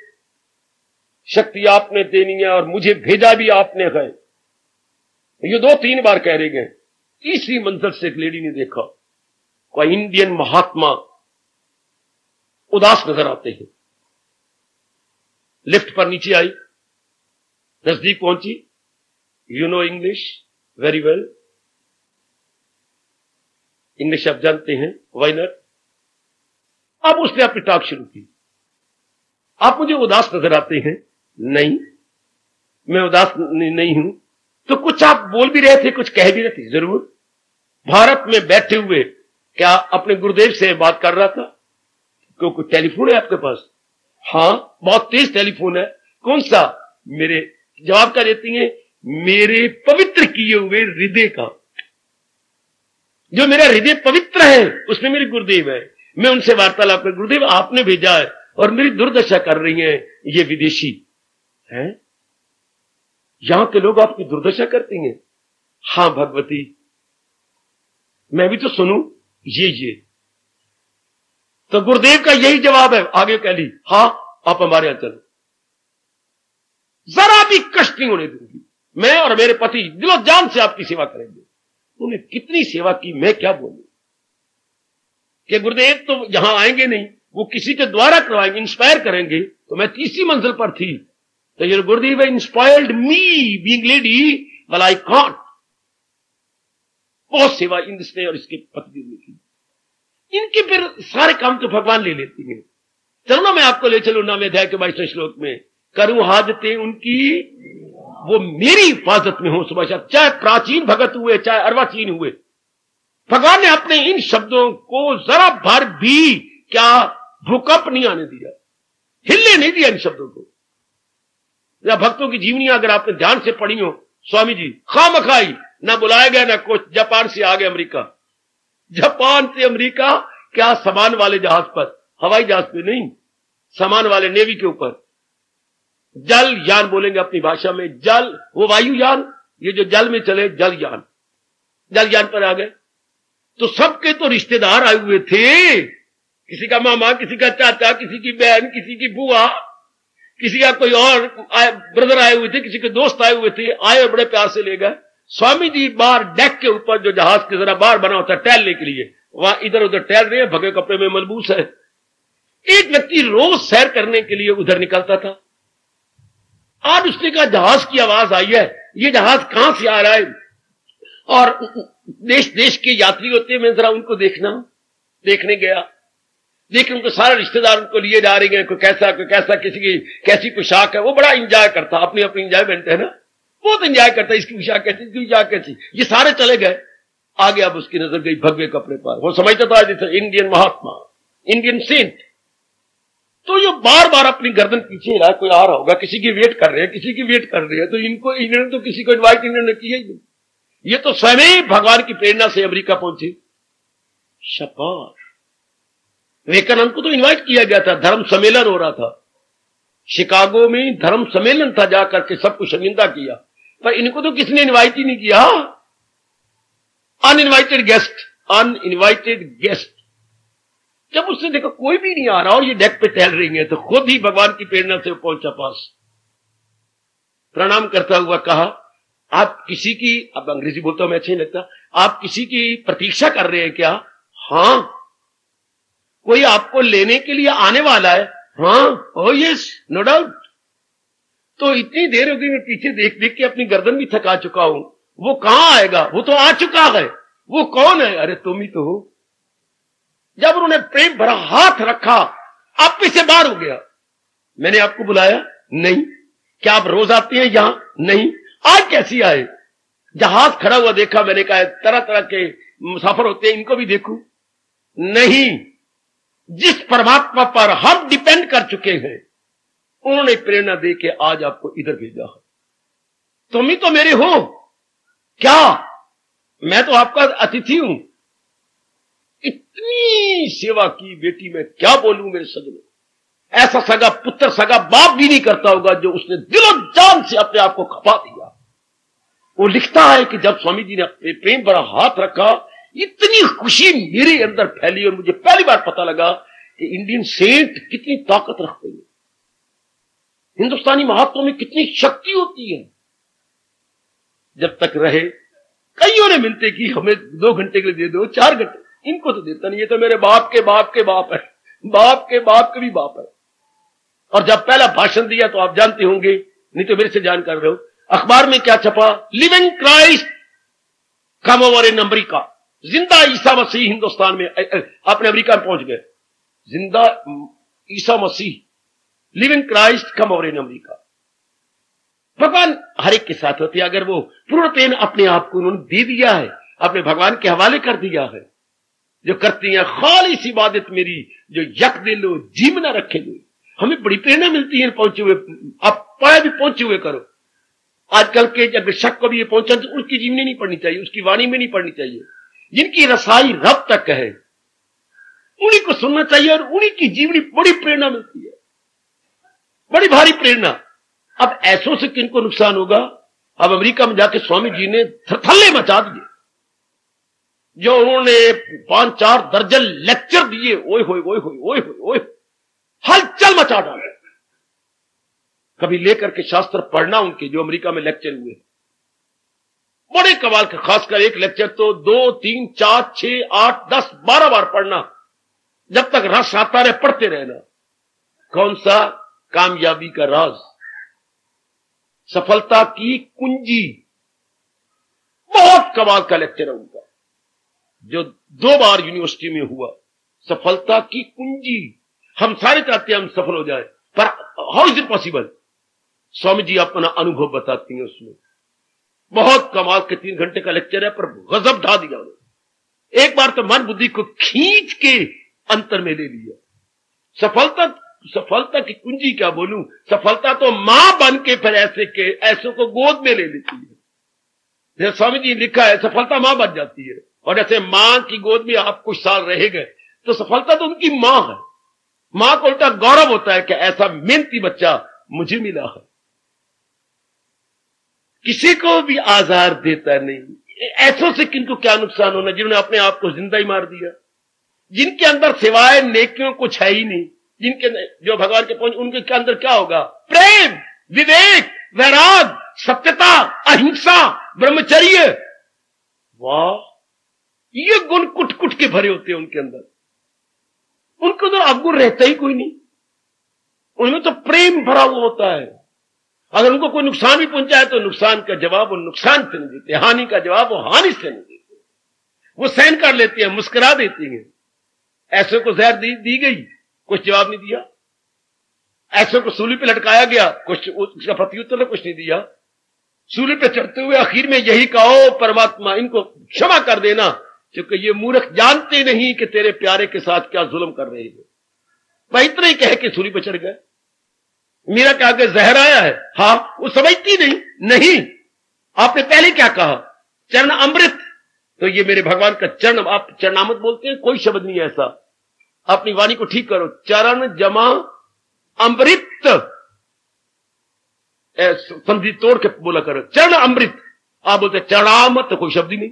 शक्ति आपने देनी है और मुझे भेजा भी आपने है, ये 2-3 बार कह रहे गए। तीसरी मंजिल से एक लेडी ने देखा, कोई इंडियन महात्मा उदास नजर आते हैं, लिफ्ट पर नीचे आई, नजदीक पहुंची। You know English very well, English आप जानते हैं, वाइनर। अब उसने अपनी टॉक शुरू की, आप मुझे उदास नजर आते हैं। नहीं, मैं उदास नहीं हूं। तो कुछ आप बोल भी रहे थे, कुछ कह भी रहे थे। जरूर, भारत में बैठे हुए क्या अपने गुरुदेव से बात कर रहा था। क्योंकि टेलीफोन है आपके पास? हाँ, बहुत तेज टेलीफोन है। कौन सा? मेरे जवाब क्या देती हैं? मेरे पवित्र किए हुए हृदय का, जो मेरा हृदय पवित्र है उसमें मेरे गुरुदेव है। मैं उनसे वार्तालाप कर, गुरुदेव आपने भेजा है और मेरी दुर्दशा कर रही है ये विदेशी हैं, यहां के लोग आपकी दुर्दशा करती हैं। हां भगवती, मैं भी तो सुनूं ये। तो गुरुदेव का यही जवाब है। आगे कह ली, हां आप हमारे यहां चलो, जरा भी कष्ट नहीं होने दूंगी, मैं और मेरे पति दिलो जान से आपकी सेवा करेंगे। उन्हें कितनी सेवा की, मैं क्या बोलूं कि गुरुदेव तो यहां आएंगे नहीं, वो किसी के द्वारा करवाएंगे, इंस्पायर करेंगे। तो मैं तीसरी मंजिल पर थी, तो ये गुरुदेव inspired me being lady, but I can't. बहुत सेवा इसने और इसके पति ने की। इनके फिर सारे काम तो भगवान ले लेती हैं। चलो ना, मैं आपको ले चलूं नाम अध्याय के 22वें श्लोक में, करूं हाजते उनकी, वो मेरी हिफाजत में हो सुबह शाम। चाहे प्राचीन भगत हुए, चाहे अर्वाचीन हुए, भगवान ने अपने इन शब्दों को जरा भर भी क्या भूकंप नहीं आने दिया, हिलने नहीं दिया इन शब्दों को। या भक्तों की जीवनियां अगर आपने ध्यान से पढ़ी हो, स्वामी जी खामखाई ना बुलाया गया ना कुछ, जापान से आ गए अमेरिका, जापान से अमेरिका, क्या सामान वाले जहाज पर, हवाई जहाज पे नहीं, सामान वाले नेवी के ऊपर, जल यान बोलेंगे अपनी भाषा में, जल, वो वायुयान, ये जो जल में चले, जल यान पर आ गए। तो सबके तो रिश्तेदार आए हुए थे, किसी का मामा, किसी का चाचा, किसी की बहन, किसी की बुआ, किसी का कोई और ब्रदर आए हुए थे, किसी के दोस्त आए हुए थे, आए और बड़े प्यार से ले गए। स्वामी जी बाहर डेक के ऊपर, जो जहाज के जरा बाहर बना होता है टहलने के लिए, वहां इधर उधर टहल रहे हैं, भगे कपड़े में मलबूस है। एक व्यक्ति रोज सैर करने के लिए उधर निकलता था। आज उसने कहा जहाज की आवाज आई है, ये जहाज कहां से आ रहा है, और देश देश के यात्री होते हैं, मैं जरा उनको देखने गया। लेकिन उनको सारे रिश्तेदार उनको लिए जा रहे हैं, कोई कैसा, किसी की कैसी पोशाक है, वो बड़ा एंजॉय करता, अपनी अपनी एंजॉयमेंट है ना, बहुत एंजॉय करता है, इसकी पोशाक कैसी, इसकी पोशाक कैसी। ये सारे चले गए आगे। अब उसकी नजर गई भगवे कपड़े पर, वो समझता था जैसे इंडियन महात्मा, इंडियन सेंट। तो ये बार बार अपनी गर्दन पीछे हिला, कोई आ रहा होगा, किसी की वेट कर रहे हैं, किसी की वेट कर रहे हैं, तो इनको इन्होंने तो किसी को इन्वाइट इन्होंने किया ही नहीं। ये तो स्वयं ही भगवान की प्रेरणा से अमेरिका पहुंचे। शाबाश। विवेकानंद को तो इन्वाइट किया गया था, धर्म सम्मेलन हो रहा था शिकागो में, धर्म सम्मेलन था, जाकर के सबको शर्मिंदा किया, पर इनको तो किसने इन्वाइट ही नहीं किया। Uninvited guest, uninvited guest. जब उसने देखा कोई भी नहीं आ रहा और ये डेक पे टहल रही है, तो खुद ही भगवान की प्रेरणा से पहुंचा पास, प्रणाम करता हुआ कहा, आप किसी की, अब अंग्रेजी बोलता हूं मैं, अच्छा नहीं लगता, आप किसी की प्रतीक्षा कर रहे हैं क्या? हां। कोई आपको लेने के लिए आने वाला है? हां। Oh yes, no doubt. तो इतनी देर हो गई, मैं पीछे देख देख के अपनी गर्दन भी थका चुका हूं। वो कहां आएगा? वो तो आ चुका है। वो कौन है? अरे तुम ही तो हो। जब उन्होंने प्रेम भरा हाथ रखा, आप पीछे बाहर हो गया। मैंने आपको बुलाया? नहीं। क्या आप रोज आते हैं यहां? नहीं। आज कैसी आए? जहाज खड़ा हुआ देखा, मैंने कहा तरह तरह के मुसाफिर होते हैं, इनको भी देखूं? नहीं। जिस परमात्मा पर हम डिपेंड कर चुके हैं, उन्होंने प्रेरणा दे के आज आपको इधर भेजा है। तुम ही तो मेरे हो। क्या? मैं तो आपका अतिथि हूं। इतनी सेवा की बेटी, मैं क्या बोलूं मेरे सजनों। ऐसा सगा पुत्र, सगा बाप भी नहीं करता होगा जो उसने दिलो जान से अपने आप को खपा दिया। वो लिखता है कि जब स्वामी जी ने अपने प्रेम भरा हाथ रखा, इतनी खुशी मेरे अंदर फैली और मुझे पहली बार पता लगा कि इंडियन सेंट कितनी ताकत रखते हैं, हिंदुस्तानी महात्माओं में कितनी शक्ति होती है। जब तक रहे, कईयों ने मिलते कि हमें 2 घंटे के लिए दे दो, 4 घंटे, इनको तो देता नहीं, ये तो मेरे बाप के बाप के बाप है, बाप के बाप के भी बाप है। और जब पहला भाषण दिया तो आप जानते होंगे, नहीं तो मेरे से जान कर रहे हो, अखबार में क्या छपा? Living Christ come over in America. जिंदा ईसा मसीह हिंदुस्तान में, अपने अमेरिका में पहुंच गए। जिंदा ईसा मसीह, living Christ come over in America. भगवान हर एक के साथ होते हैं। अगर वो पूर्ण प्रेम अपने आप को उन्होंने दे दिया है, अपने भगवान के हवाले कर दिया है, जो करती हैं खालिस इबादत मेरी, जो यक दिलो जीव न रखे लो, हमें बड़ी प्रेरणा मिलती है पहुंचे हुए। आप पाया भी पहुंचे हुए करो। आजकल के अगर शक को भी ये पहुंचा तो उसकी जीवनी नहीं पढ़नी चाहिए, उसकी वाणी में नहीं पढ़नी चाहिए। जिनकी रसाई रब तक है, उन्हीं को सुनना चाहिए और उन्हीं की जीवनी बड़ी प्रेरणा मिलती है, बड़ी भारी प्रेरणा। अब ऐसों से किनको नुकसान होगा? अब अमेरिका में जाके स्वामी जी ने थरथल्ले मचा दिए, जो उन्होंने 5-4 दर्जन लेक्चर दिए, ओए होए ओए होए ओए होए ओए, हलचल मचा डाला। कभी लेकर के शास्त्र पढ़ना उनके, जो अमेरिका में लेक्चर हुए, बड़े कमाल के। खासकर एक लेक्चर तो 2, 3, 4, 6, 8, 10, 12 बार पढ़ना, जब तक रस आता रहे पढ़ते रहना। कौन सा? कामयाबी का राज, सफलता की कुंजी। बहुत कमाल का लेक्चर है उनका, जो 2 बार यूनिवर्सिटी में हुआ। सफलता की कुंजी। हम सारे चाहते हैं हम सफल हो जाए, पर how is it possible? Swami ji अपना अनुभव बताती हैं उसमें। बहुत कमाल के 3 घंटे का लेक्चर है, पर गजब ढा दिया उन्होंने। एक बार तो मन बुद्धि को खींच के अंतर में ले लिया। सफलता की कुंजी क्या बोलूं? सफलता तो मां बन के फिर ऐसों को गोद में ले लेती है। जैसे स्वामी जी लिखा है, सफलता मां बन जाती है। और जैसे मां की गोद में आप कुछ साल रह गए, तो सफलता तो उनकी मां है। मां को उल्टा गौरव होता है कि ऐसा मेहनती बच्चा मुझे मिला है। किसी को भी आजार देता नहीं। ऐसों से किनको क्या नुकसान होना, जिन्होंने अपने आप को जिंदा ही मार दिया, जिनके अंदर सिवाय नेकियों कुछ है ही नहीं, जिनके जो भगवान के पहुंच, उनके के अंदर क्या होगा? प्रेम, विवेक, वैराग, सत्यता, अहिंसा, ब्रह्मचर्य। वाह, ये गुण कुट कुट के भरे होते हैं उनके अंदर। उनको तो अवगुण रहता ही कोई नहीं, उनमें तो प्रेम भरा हुआ होता है। अगर उनको कोई नुकसान भी पहुंचा है तो नुकसान का जवाब वो नुकसान से नहीं देते, हानि का जवाब वो हानि से नहीं देते। वो सहन कर लेते हैं, मुस्कुरा देती हैं। ऐसे को जहर दी गई, कुछ जवाब नहीं दिया। ऐसे को सूली पे लटकाया गया, कुछ उसका प्रत्युत्तर ने कुछ नहीं दिया। सूली पे चढ़ते हुए आखिर में यही कहो, परमात्मा इनको क्षमा कर देना, क्योंकि ये मूर्ख जानते नहीं कि तेरे प्यारे के साथ क्या जुल्म कर रहे हैं। वह इतना ही कह के सूली पर चढ़ गए। मीरा के आगे जहर आया है, हाँ, वो समझती नहीं, आपने पहले क्या कहा, चरण अमृत। तो ये मेरे भगवान का चरण, आप चरणामृत बोलते हैं, कोई शब्द नहीं है ऐसा, अपनी वाणी को ठीक करो, चरण जमा अमृत, संधि तोड़ के बोला करो, चरण अमृत। आप बोलते चरणामृत, तो कोई शब्द ही नहीं,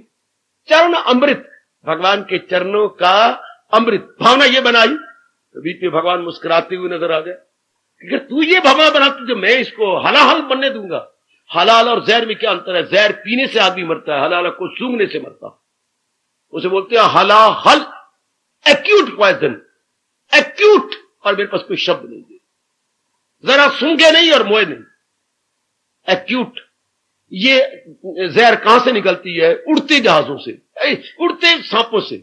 चरण अमृत, भगवान के चरणों का अमृत। भावना ये बनाई तो बीच में भगवान मुस्कुराते हुए नजर आ गए, कि तू ये भावना बनाती जो मैं इसको हलाहल बनने दूंगा। हलाल और जहर में क्या अंतर है? जहर पीने से आदमी मरता है, हलाल को सूंघने से मरता। उसे बोलते हैं हलाहल, एक्यूट पॉइजन, एक्यूट। और मेरे पास कोई शब्द नहीं है, जरा सूंघे नहीं और मोए नहीं, एक्यूट। ये जहर कहां से निकलती है? उड़ते जहाजों से, उड़ते सांपों से।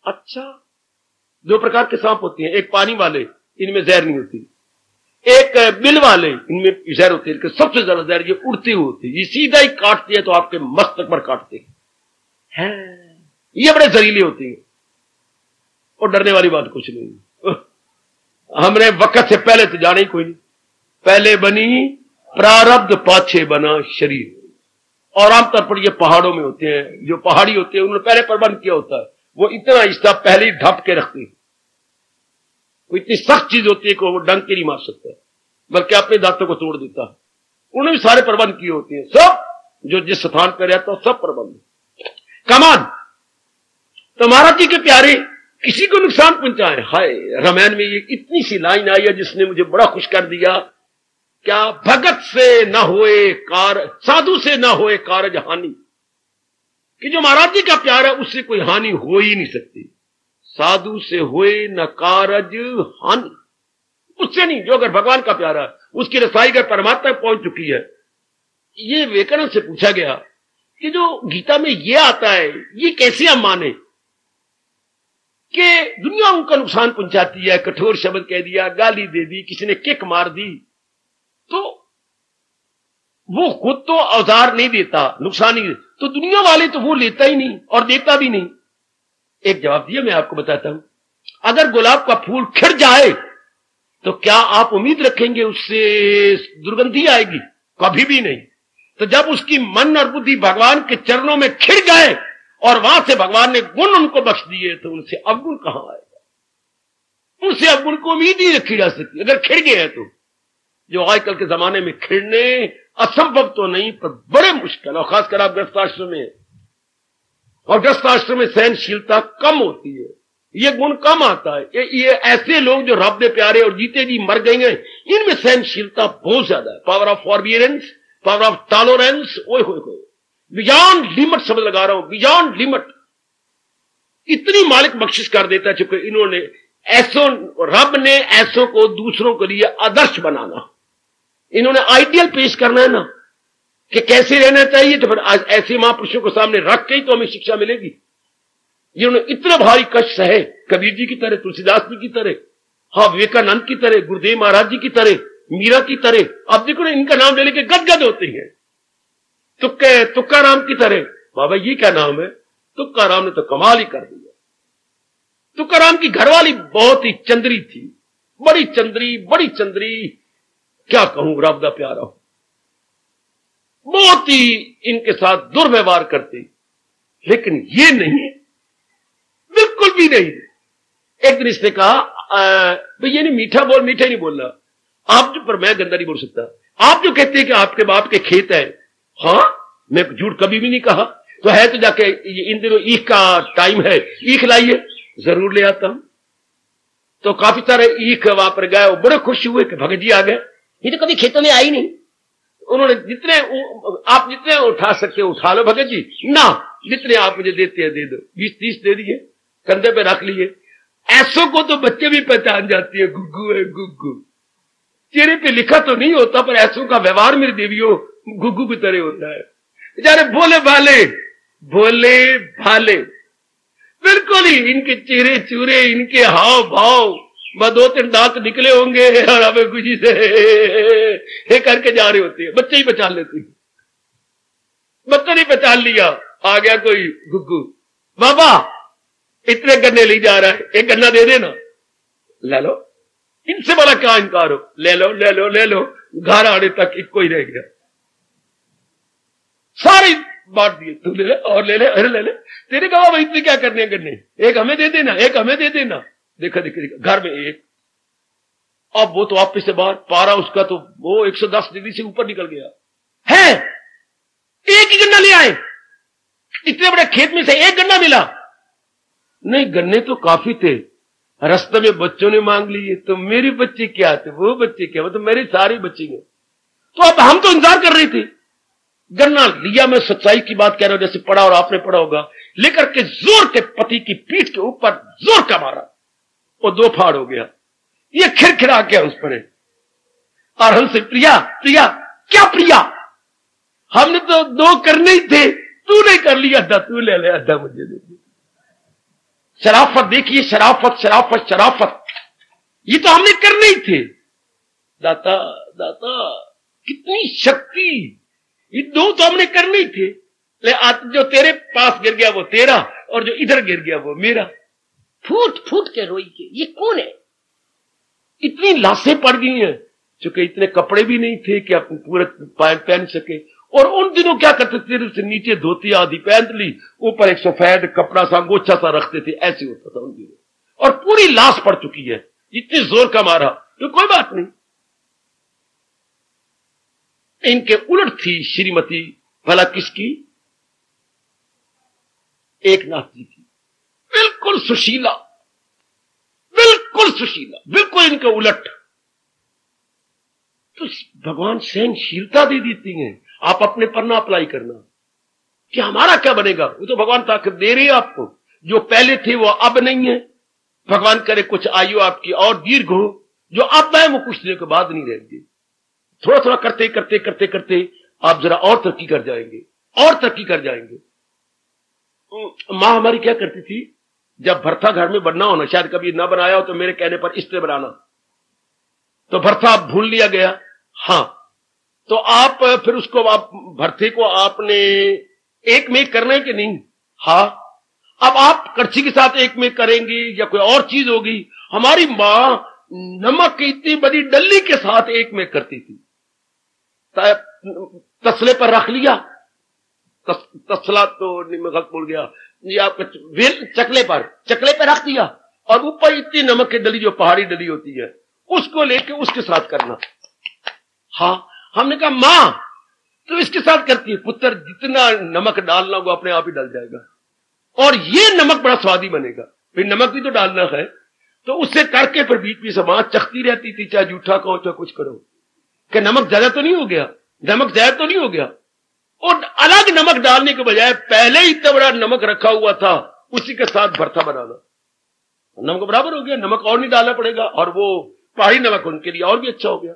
अच्छा, दो प्रकार के सांप होते हैं, एक पानी वाले, इनमें जहर नहीं होती, एक बिल वाले, इनमें जहर होती है। सबसे ज्यादा जहर ये उड़ते हुए होती है, ये सीधा ही काटती है तो आपके मस्तक पर काटते हैं। ये बड़े जहरीले होते हैं और डरने वाली बात कुछ नहीं। हमने वक्त से पहले तो जाना ही कोई नहीं, पहले बनी प्रारब्ध पाछे बना शरीर। और आमतौर पर ये पहाड़ों में होते हैं, जो पहाड़ी होते हैं उन्होंने पहले प्रबंध किया होता है, वो इतना हिस्सा पहले ही ढप के रखते हैं। वो इतनी सख्त चीज होती है कि वो डंक के नहीं मार सकता, बल्कि अपने दांतों को तोड़ देता है। उन्होंने भी सारे प्रबंध किए होते हैं, सब जो जिस स्थान पर रहता है सब प्रबंध। कमान, तो महाराज जी के प्यारे किसी को नुकसान पहुंचाए। हाय, रामायण में ये इतनी सी लाइन आई है जिसने मुझे बड़ा खुश कर दिया, क्या भगत से न होए कार, साधु से न होए कारज हानि, कि जो महाराज जी का प्यार है उससे कोई हानि हो ही नहीं सकती। साधु से होए न कारज हानि, उससे नहीं, जो अगर भगवान का प्यारा है उसकी रसाई अगर परमात्मा पहुंच चुकी है। ये विवेकानंद से पूछा गया कि जो गीता में ये आता है ये कैसे हम माने कि दुनिया उनका नुकसान पहुंचाती है, कठोर शब्द कह दिया, गाली दे दी, किसी ने किक मार दी, तो वो खुद तो औजार नहीं देता, नुकसान ही, तो दुनिया वाले तो वो लेता ही नहीं और देता भी नहीं। एक जवाब दिया, मैं आपको बताता हूं, अगर गुलाब का फूल खिड़ जाए तो क्या आप उम्मीद रखेंगे उससे दुर्गंधी आएगी? कभी भी नहीं। तो जब उसकी मन और बुद्धि भगवान के चरणों में खिड़ गए और वहां से भगवान ने गुण उनको बख्श दिए, तो उनसे अवगुण कहां आएगा? उनसे अवगुण को उम्मीद ही रखी जा सकती अगर खिड़ गए हैं तो। जो आजकल के जमाने में खिड़ने असंभव तो नहीं पर बड़े मुश्किल, और खासकर आप गृहस्थाश्रम में, और गृहस्थाश्रम में सहनशीलता कम होती है, ये गुण कम आता है। ये ऐसे लोग जो रब दे प्यारे और जीते जी मर गए हैं, इनमें सहनशीलता बहुत ज्यादा है, power of forbearance, power of tolerance, ओए होए, बियॉन्ड लिमिट शब्द लगा रहा हूं, बियॉन्ड लिमिट। इतनी मालिक बख्शिश कर देता है, चूंकि इन्होंने ऐसों, रब ने ऐसों को दूसरों के लिए आदर्श बनाना, इन्होंने आइडियल पेश करना है ना कि कैसे रहना चाहिए, तो फिर आज ऐसे महापुरुषों को सामने रख के ही तो हमें शिक्षा मिलेगी। जिन्होंने इतना भारी कष्ट सहे, कबीर जी की तरह, तुलसीदास जी की तरह, हाँ, विवेकानंद की तरह, गुरुदेव महाराज जी की तरह, मीरा की तरह। अब देखो ना, इनका नाम ले लेके गदगद होते हैं। तुक्का राम की तरह, बाबा ये क्या नाम है? तुक्का राम ने तो कमाल ही कर दिया। तुक्का राम की घरवाली बहुत ही चंद्री थी, बड़ी चंद्री, क्या कहूं, रब दा प्यारा हो, बहुत ही इनके साथ दुर्व्यवहार करते, लेकिन ये नहीं, बिल्कुल भी नहीं। एक दिन इसने कहा, भाई ये नहीं, मीठा नहीं बोलना आप जो, पर मैं गंदा नहीं बोल सकता। आप जो कहते हैं कि आपके बाप के खेत है, हाँ, मैं झूठ कभी भी नहीं कहा, तो है तो जाके इन दिनों ईख का टाइम है, ईख लाइए, जरूर ले आता हूं। तो काफी सारे ईख वहां पर गए, वो बड़े खुश हुए कि भगत जी आ गए, ये तो कभी खेतों में आई नहीं। उन्होंने आप जितने उठा सकते हो उठा लो भगत जी, ना जितने आप मुझे देते हैं दे दो, 20-30 दे दिए, कंधे पे रख लिए। ऐसों को तो बच्चे भी पहचान जाती है, गुग्गू है गुग्गू, चेहरे पे लिखा तो नहीं होता, पर ऐसों का व्यवहार मेरी देवियों गुग्गू की तरह होता है। बेचारे भोले भाले, बिल्कुल ही इनके चेहरे चूरे, इनके हाव भाव, 2-3 दांत निकले होंगे और हमें खुशी से करके जा रहे होते हैं। बच्चे ही पहचान लेते हैं, बच्चों ने पहचान लिया, आ गया कोई गुग्गू, बाबा इतने गन्ने ले जा रहा है, एक गन्ना दे देना, ले लो, इनसे बड़ा क्या इनकार हो, ले लो ले लो ले लो, घर आने तक एक कोई रह गया, सारी बांट दिए, तू ले ले और ले ले, अरे ले ले, तेरे कहा भाई इतने क्या करने करने, एक हमें दे देना, एक हमें दे देना। देखा देखा घर में एक, अब वो तो वापिस से बाहर, पारा उसका तो वो 110 डिग्री से ऊपर निकल गया है। एक ही गन्ना ले आए, इतने बड़े खेत में से एक गन्ना मिला नहीं, गन्ने तो काफी थे, रास्ते में बच्चों ने मांग लिए, तो मेरे बच्चे क्या थे, वो बच्चे क्या, वो तो मेरे सारे बच्चे गए। तो अब हम तो इंतजार कर रहे थे, गन्ना लिया, मैं सच्चाई की बात कह रहा हूं, जैसे पढ़ा और आपने पढ़ा होगा, लेकर के जोर के पति की पीठ के ऊपर जोर का मारा, वो दो फाड़ हो गया, ये खिरखिरा गया उस पर, और हमसे प्रिया प्रिया, क्या प्रिया, हमने तो दो करने ही थे, तूने कर लिया अद्धा, तू ले ले अद्धा मुझे दे दे। शराफत देखिए, शराफत शराफत शराफत, ये तो हमने करने ही थे। दाता दाता कितनी शक्ति, ये दो तो हमने करने ही थे, जो तेरे पास गिर गया वो तेरा, और जो इधर गिर गया वो मेरा। फूट फूट के रोई के, ये कौन है, इतनी लाशें पड़ गई हैं, चूंकि इतने कपड़े भी नहीं थे कि आप पूरे पहन सके, और उन दिनों क्या करते थे, से नीचे धोती आधी पहन ली, ऊपर एक सफेद कपड़ा सा गोछा सा रखते थे, ऐसे होता था उन दिनों, और पूरी लाश पड़ चुकी है, इतने जोर का मारा, तो कोई बात नहीं। इनके उलट थी श्रीमती, भला किसकी, एक नाथ जी की, बिल्कुल सुशीला, बिल्कुल सुशीला, बिल्कुल इनके उलट। तो भगवान सहनशीलता दे देती हैं, आप अपने पर ना अप्लाई करना कि हमारा क्या बनेगा, वो तो भगवान ताकत दे रही है आपको, जो पहले थे वो अब नहीं है, भगवान करे कुछ आयु आपकी और दीर्घ हो, जो अब है वो कुछ दिनों के बाद नहीं रहेंगे, थोड़ा थोड़ा करते करते करते करते आप जरा और तरक्की कर जाएंगे, और तरक्की कर जाएंगे। मां हमारी क्या करती थी, जब भरथा घर में बनना होना, शायद कभी ना बनाया हो तो मेरे कहने पर इस तरह बनाना, तो भरथा भून लिया गया, हाँ, तो आप फिर उसको, आप भरथे को आपने एक में करना है कि नहीं, हाँ, अब आप कड़छी के साथ एक में करेंगे या कोई और चीज होगी। हमारी मां नमक की इतनी बड़ी डल्ली के साथ एक में करती थी, तसले पर रख लिया, तसला तो गलत बोल गया, या चकले पर रख दिया, और ऊपर इतनी नमक की डली, जो पहाड़ी डली होती है, उसको लेके उसके साथ करना। हाँ, हमने कहा मां तो इसके साथ करती है, पुत्र जितना नमक डालना वो अपने आप ही डल जाएगा, और ये नमक बड़ा स्वादी बनेगा, फिर नमक भी तो डालना है, तो उससे करके फिर बीच में समाज चखती रहती थी, चाहे जूठा कहो चाहे कुछ करो, कि नमक ज्यादा तो नहीं हो गया, नमक ज्यादा तो नहीं हो गया, और अलग नमक डालने के बजाय पहले ही इतना बड़ा नमक रखा हुआ था, उसी के साथ भरथा बनाना, नमक बराबर हो गया, नमक और नहीं डालना पड़ेगा, और वो पहाड़ी नमक उनके लिए और भी अच्छा हो गया।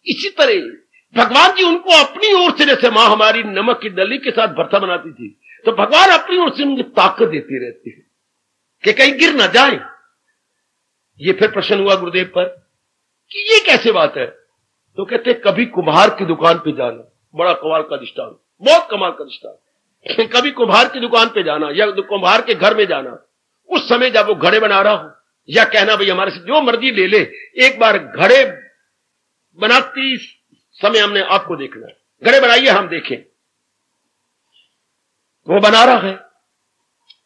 इसी तरह भगवान जी उनको अपनी ओर से, जैसे मां हमारी नमक की डली के साथ भरथा बनाती थी, तो भगवान अपनी ओर से उनको ताकत देती रहती है कि कहीं गिर ना जाए। ये फिर प्रश्न हुआ गुरुदेव पर कि ये कैसे बात है, तो कहते कभी कुम्हार की दुकान पे जाना, बड़ा कमाल का दृष्टांत, बहुत कमाल का दृष्टांत, कभी कुम्हार की दुकान पे जाना या कुम्हार के घर में जाना, उस समय जब वो घड़े बना रहा हो, या कहना भाई हमारे से जो मर्जी ले ले, एक बार घड़े बनाती समय हमने आपको देखना है, घड़े बनाइए हम देखें। वो बना रहा है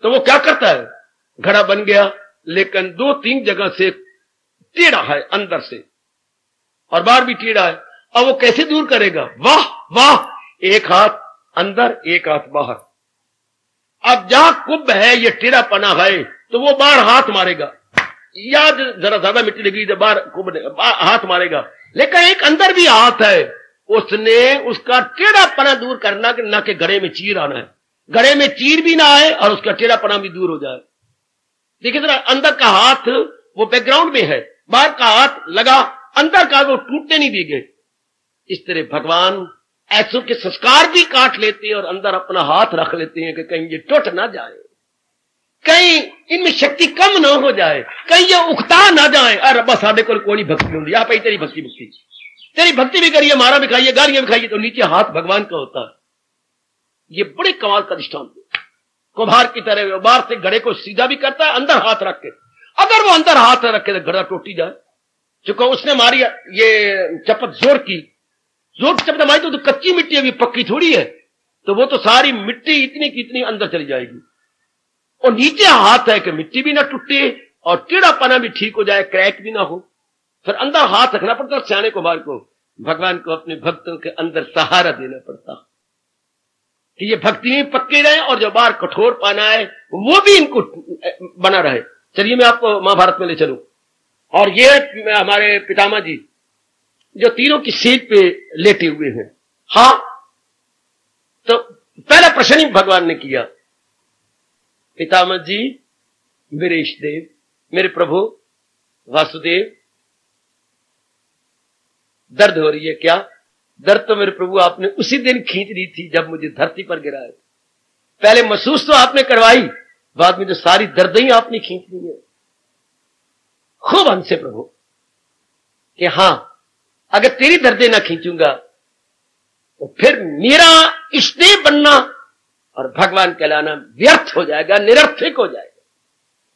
तो वो क्या करता है, घड़ा बन गया लेकिन 2-3 जगह से टेढ़ा है अंदर से, और बाहर भी टेढ़ा है, अब वो कैसे दूर करेगा, वाह वाह, एक हाथ अंदर एक हाथ बाहर। अब जहां कुंभ है, ये टेढ़ा पना है, तो वो बाहर हाथ मारेगा, या जरा ज्यादा मिट्टी लगी तो बाहर कुंभ हाथ मारेगा, लेकिन एक अंदर भी हाथ है, उसने उसका टेढ़ापना दूर करना कि ना कि घड़े में चीर आना है, घड़े में चीर भी ना आए और उसका टेढ़ापना भी दूर हो जाए। देखिए जरा, अंदर का हाथ वो बैकग्राउंड में है, बाहर का हाथ लगा, अंदर का वो टूटने नहीं दिए गए। इस तरह भगवान ऐसों के संस्कार भी काट लेते हैं और अंदर अपना हाथ रख लेते हैं कि कहीं ये टूट ना जाए, कहीं इनमें शक्ति कम ना हो जाए, कहीं ये उकता ना जाए। अरे रब्बा साढ़े को कोई भक्ति होंगी, आप ही तेरी भक्ति भक्ति, तेरी भक्ति भी करिए, मारा भी खाइए, गालियां भी खाइए, तो नीचे हाथ भगवान का होता है। ये बड़े कमाल का दृष्टांत है। कुम्हार की तरह बाहर से घड़े को सीधा भी करता है, अंदर हाथ रख के, अगर वो अंदर हाथ रखे तो घड़ा टूटी जाए, चूंकि उसने हमारी ये चपत जोर की चपत मारी तो कच्ची मिट्टी अभी पक्की थोड़ी है, तो वो तो सारी मिट्टी इतनी की इतनी अंदर चली जाएगी। और नीचे हाथ है कि मिट्टी भी ना टूटे और टेढ़ापना भी ठीक हो जाए, क्रैक भी ना हो। फिर अंदर हाथ रखना पड़ता, सियाने कुमार को, भगवान को अपने भक्तों के अंदर सहारा देना पड़ता कि ये भक्ति में पक्के रहे और जो बाहर कठोर पाना है वो भी इनको बना रहे। चलिए मैं आपको महाभारत में ले चलूं। और ये हमारे पितामह जी जो तीनों की सीट पे लेटे हुए हैं। हाँ, तो पहला प्रश्न ही भगवान ने किया, पितामह जी, मेरे इष्ट देव, मेरे प्रभु वासुदेव, दर्द हो रही है क्या? दर्द तो मेरे प्रभु आपने उसी दिन खींच ली थी जब मुझे धरती पर गिराया। पहले महसूस तो आपने करवाई, बाद में तो सारी दर्द ही आपने खींच ली है। खूब हमसे प्रभु कि हां, अगर तेरी दर्दें ना खींचूंगा तो फिर मेरा इष्टदेव बनना और भगवान कहलाना व्यर्थ हो जाएगा, निरर्थक हो जाएगा।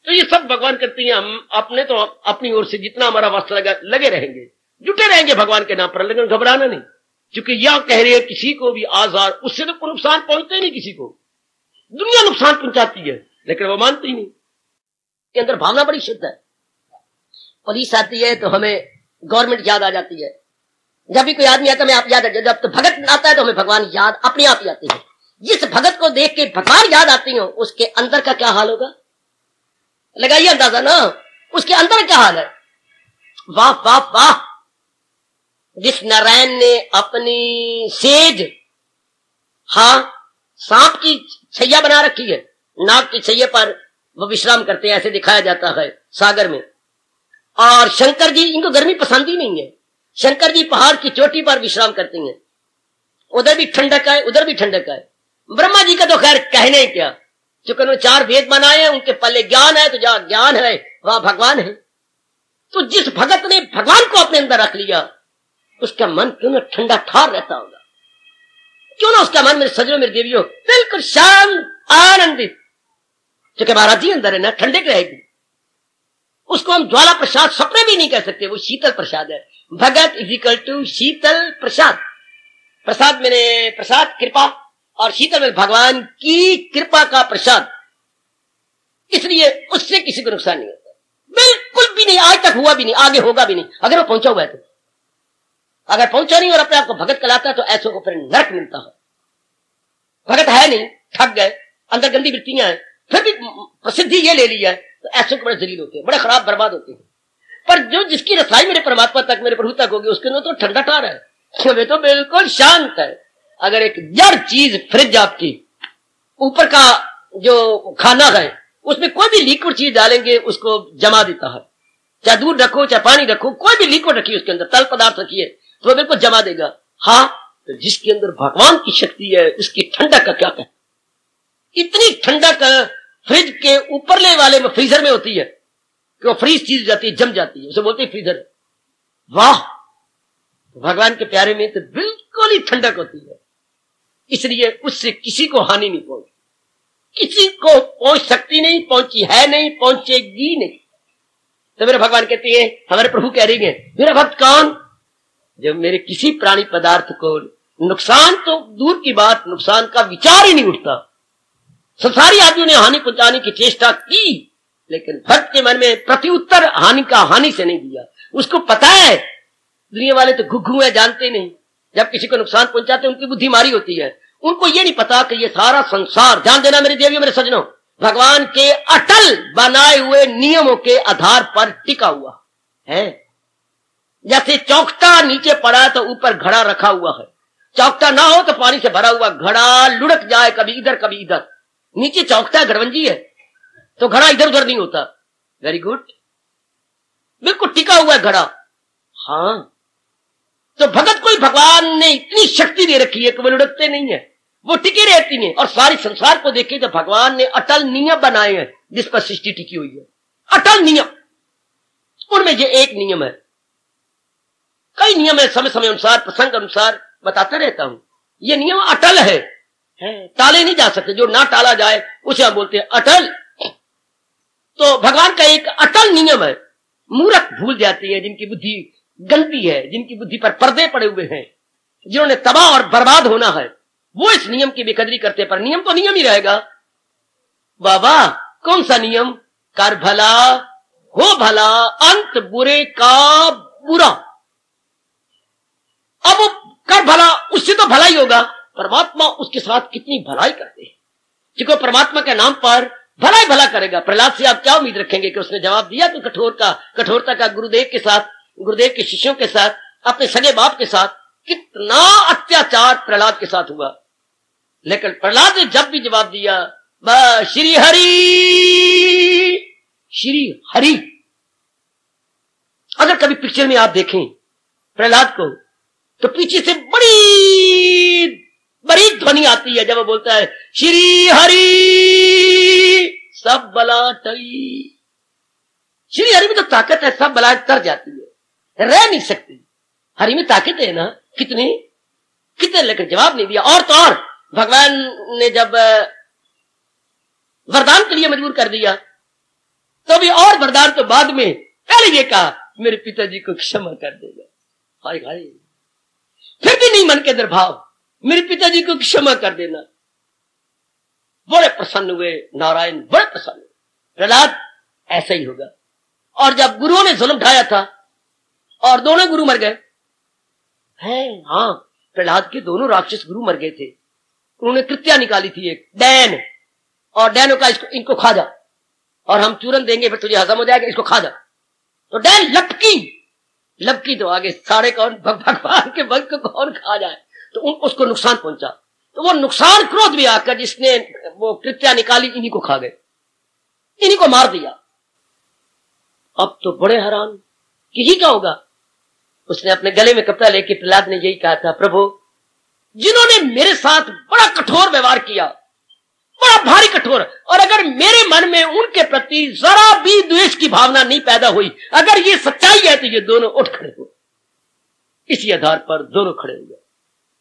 तो ये सब भगवान करती हैं। हम अपने तो अपनी ओर से जितना हमारा वस्त्र लगे रहेंगे, जुटे रहेंगे भगवान के नाम पर, लेकिन घबराना नहीं, क्योंकि यह कह रहे हैं किसी को भी आजार, उससे तो कोई नुकसान पहुंचता ही नहीं किसी को। दुनिया नुकसान पहुंचाती है लेकिन वो मानती नहीं। के अंदर भावना बड़ी शुद्ध है। पुलिस आती है तो हमें गवर्नमेंट याद आ जाती है, जब भी कोई आदमी आता है हमें आप याद आ, जब तो भगत आता है तो हमें भगवान याद अपने आप ही आते हैं। जिस भगत को देख के भगवान याद आती हो उसके अंदर का क्या हाल होगा, लगाइए अंदाजा ना, उसके अंदर क्या हाल है। वाह वाह वाह, जिस नारायण ने अपनी सेज, हाँ, सांप की छैया बना रखी है, नाग की छैया पर वो विश्राम करते हैं, ऐसे दिखाया जाता है सागर में। और शंकर जी, इनको गर्मी पसंद ही नहीं है, शंकर जी पहाड़ की चोटी पर विश्राम करते हैं, उधर भी ठंडक है उधर भी ठंडक है। ब्रह्मा जी का तो खैर कहने क्या, चूंकि उन्होंने 4 वेद बनाए हैं, उनके पल्ले ज्ञान है, तो जहां ज्ञान है वहां भगवान है। तो जिस भगत ने भगवान को अपने अंदर रख लिया उसका मन क्यों ना ठंडा ठार रहता होगा, क्यों ना उसका मन, मेरे सजनों मेरे देवियों, बिल्कुल शांत आनंदित, क्योंकि महाराज जी अंदर है ना, ठंडक रहेगी। उसको हम ज्वाला प्रसाद सपने भी नहीं कह सकते, वो शीतल प्रसाद है। भगत इज इक्वल टू शीतल प्रसाद। प्रसाद मैंने प्रसाद कृपा, और शीतल में भगवान की कृपा का प्रसाद, इसलिए उससे किसी को नुकसान नहीं होता, बिल्कुल भी नहीं, आज तक हुआ भी नहीं, आगे होगा भी नहीं। अगर वो पहुंचा हुआ है तो, अगर पहुंचा नहीं और अपने आप को भगत कहलाता है तो ऐसों को फिर नरक मिलता है। भगत है नहीं, ठग गए, अंदर गंदी वृत्तियां हैं, फिर भी प्रसिद्धि ये ले ली है, तो ऐसों को बड़े जलील होते हैं, बड़े खराब बर्बाद होते हैं। पर जो जिसकी रसाई मेरे परमात्मा तक, मेरे प्रभु तक होगी, उसके अंदर तो ठंडा ठार है, वे तो बिल्कुल शांत है। अगर एक जड़ चीज फ्रिज आपकी ऊपर का जो खाना है उसमें कोई भी लिक्विड चीज डालेंगे उसको जमा देता है, चाहे दूध रखो चाहे पानी रखो, कोई भी लिक्विड रखिए उसके अंदर, तल पदार्थ रखिए तो बिल्कुल जमा देगा। हाँ, तो जिसके अंदर भगवान की शक्ति है उसकी ठंडक का क्या कहना। इतनी ठंडक फ्रिज के ऊपरले वाले में, फ्रीजर में होती है कि वो फ्रीज चीज जाती है, जम जाती है, उसे बोलते हैं फ्रीजर। वाह, भगवान के प्यारे में तो बिल्कुल ही ठंडक होती है, इसलिए उससे किसी को हानि नहीं पहुंची, किसी को पहुंच सकती नहीं, पहुंची है नहीं, पहुंचेगी नहीं। तो मेरे भगवान कहते हैं, हमारे प्रभु कह रही है, मेरा भक्त कौन, जब मेरे किसी प्राणी पदार्थ को नुकसान तो दूर की बात, नुकसान का विचार ही नहीं उठता। संसारी आदमियों ने हानि पहुंचाने की चेष्टा की, लेकिन भक्त के मन में प्रत्युत्तर हानि का हानि से नहीं दिया। उसको पता है दुनिया वाले तो घुघू है, जानते नहीं, जब किसी को नुकसान पहुंचाते उनकी बुद्धि मारी होती है, उनको ये नहीं पता कि ये सारा संसार, ध्यान देना मेरे देवियों मेरे सजनों, भगवान के अटल बनाए हुए नियमों के आधार पर टिका हुआ है। जैसे चौकटा नीचे पड़ा तो ऊपर घड़ा रखा हुआ है, चौकटा ना हो तो पानी से भरा हुआ घड़ा लुढ़क जाए, कभी इधर कभी इधर, नीचे चौकटा घड़वंजी है तो घड़ा इधर उधर नहीं होता। वेरी गुड, बिल्कुल टिका हुआ है घड़ा। हाँ, तो भगत को भगवान ने इतनी शक्ति दे रखी है कि वो लुढ़कते नहीं है, वो टिके रहती हैं। और सारे संसार को देखे तो भगवान ने अटल नियम बनाए हैं जिस पर सृष्टि टिकी हुई है, अटल नियम। उनमें ये एक नियम है, कई नियम है, समय समय अनुसार प्रसंग अनुसार बताता रहता हूं। ये नियम अटल है, टाले नहीं जा सकते, जो ना टाला जाए उसे हम बोलते हैं अटल। तो भगवान का एक अटल नियम है, मूर्ख भूल जाती हैं, जिनकी बुद्धि गंदी है, जिनकी बुद्धि पर पर्दे पड़े हुए हैं, जिन्होंने तबाह और बर्बाद होना है, वो इस नियम की बेकदरी करते। पर नियम तो नियम ही रहेगा बाबा। कौन सा नियम? कर भला हो भला, अंत बुरे का बुरा। अब वो कर भला, उससे तो भला ही होगा। परमात्मा उसके साथ कितनी भलाई करते हैं, क्योंकि परमात्मा के नाम पर भला ही भला करेगा। प्रहलाद से आप क्या उम्मीद रखेंगे कि उसने जवाब दिया तो कठोरता का गुरुदेव के साथ, गुरुदेव के शिष्यों के साथ, अपने सगे बाप के साथ कितना अत्याचार प्रहलाद के साथ हुआ। लेकिन प्रहलाद ने जब भी जवाब दिया, बस श्री हरि श्री हरि। अगर कभी पिक्चर में आप देखें प्रहलाद को, तो पीछे से बड़ी बड़ी ध्वनि आती है जब वो बोलता है श्री हरि सब बला टई। श्री हरि में तो ताकत है, सब बला तर जाती है, रह नहीं सकती। हरि में ताकत है ना, कितने कितने। लेकिन जवाब नहीं दिया। और तो और भगवान ने जब वरदान के लिए मजबूर कर दिया, तो भी और वरदान तो बाद में, पहले ये कहा मेरे पिताजी को क्षमा कर देगा। हाय हाय, फिर भी नहीं मन के अंदर भाव, मेरे पिताजी को क्षमा कर देना। बड़े प्रसन्न हुए नारायण, बड़े प्रसन्न। प्रहलाद ऐसा ही होगा। और जब गुरुओं ने जुल्म ढाया था और दोनों गुरु मर गए हैं, हाँ, प्रहलाद के दोनों राक्षस गुरु मर गए थे। उन्होंने कृत्या निकाली थी, एक डैन, और डैनों का इनको खा जा और हम चूरन देंगे, फिर तुझे हजम हो जाएगा, इसको खा जा। तो डैन लपकी तो आगे सारे कौन, भगवान के भक्त को कौन खा जाए, तो उसको नुकसान पहुंचा। तो वो नुकसान क्रोध भी आकर जिसने वो कृत्या निकाली, इन्हीं को खा गए, इन्हीं को मार दिया। अब तो बड़े हैरान कि ही क्या होगा। उसने अपने गले में कपड़ा लेके प्रहलाद ने यही कहा था, प्रभु जिन्होंने मेरे साथ बड़ा कठोर व्यवहार किया, बड़ा भारी कठोर, और अगर मेरे मन में उनके प्रति जरा भी द्वेष की भावना नहीं पैदा हुई, अगर ये सच्चाई है, तो ये दोनों उठ खड़े हो। इसी आधार पर दोनों खड़े हो गए।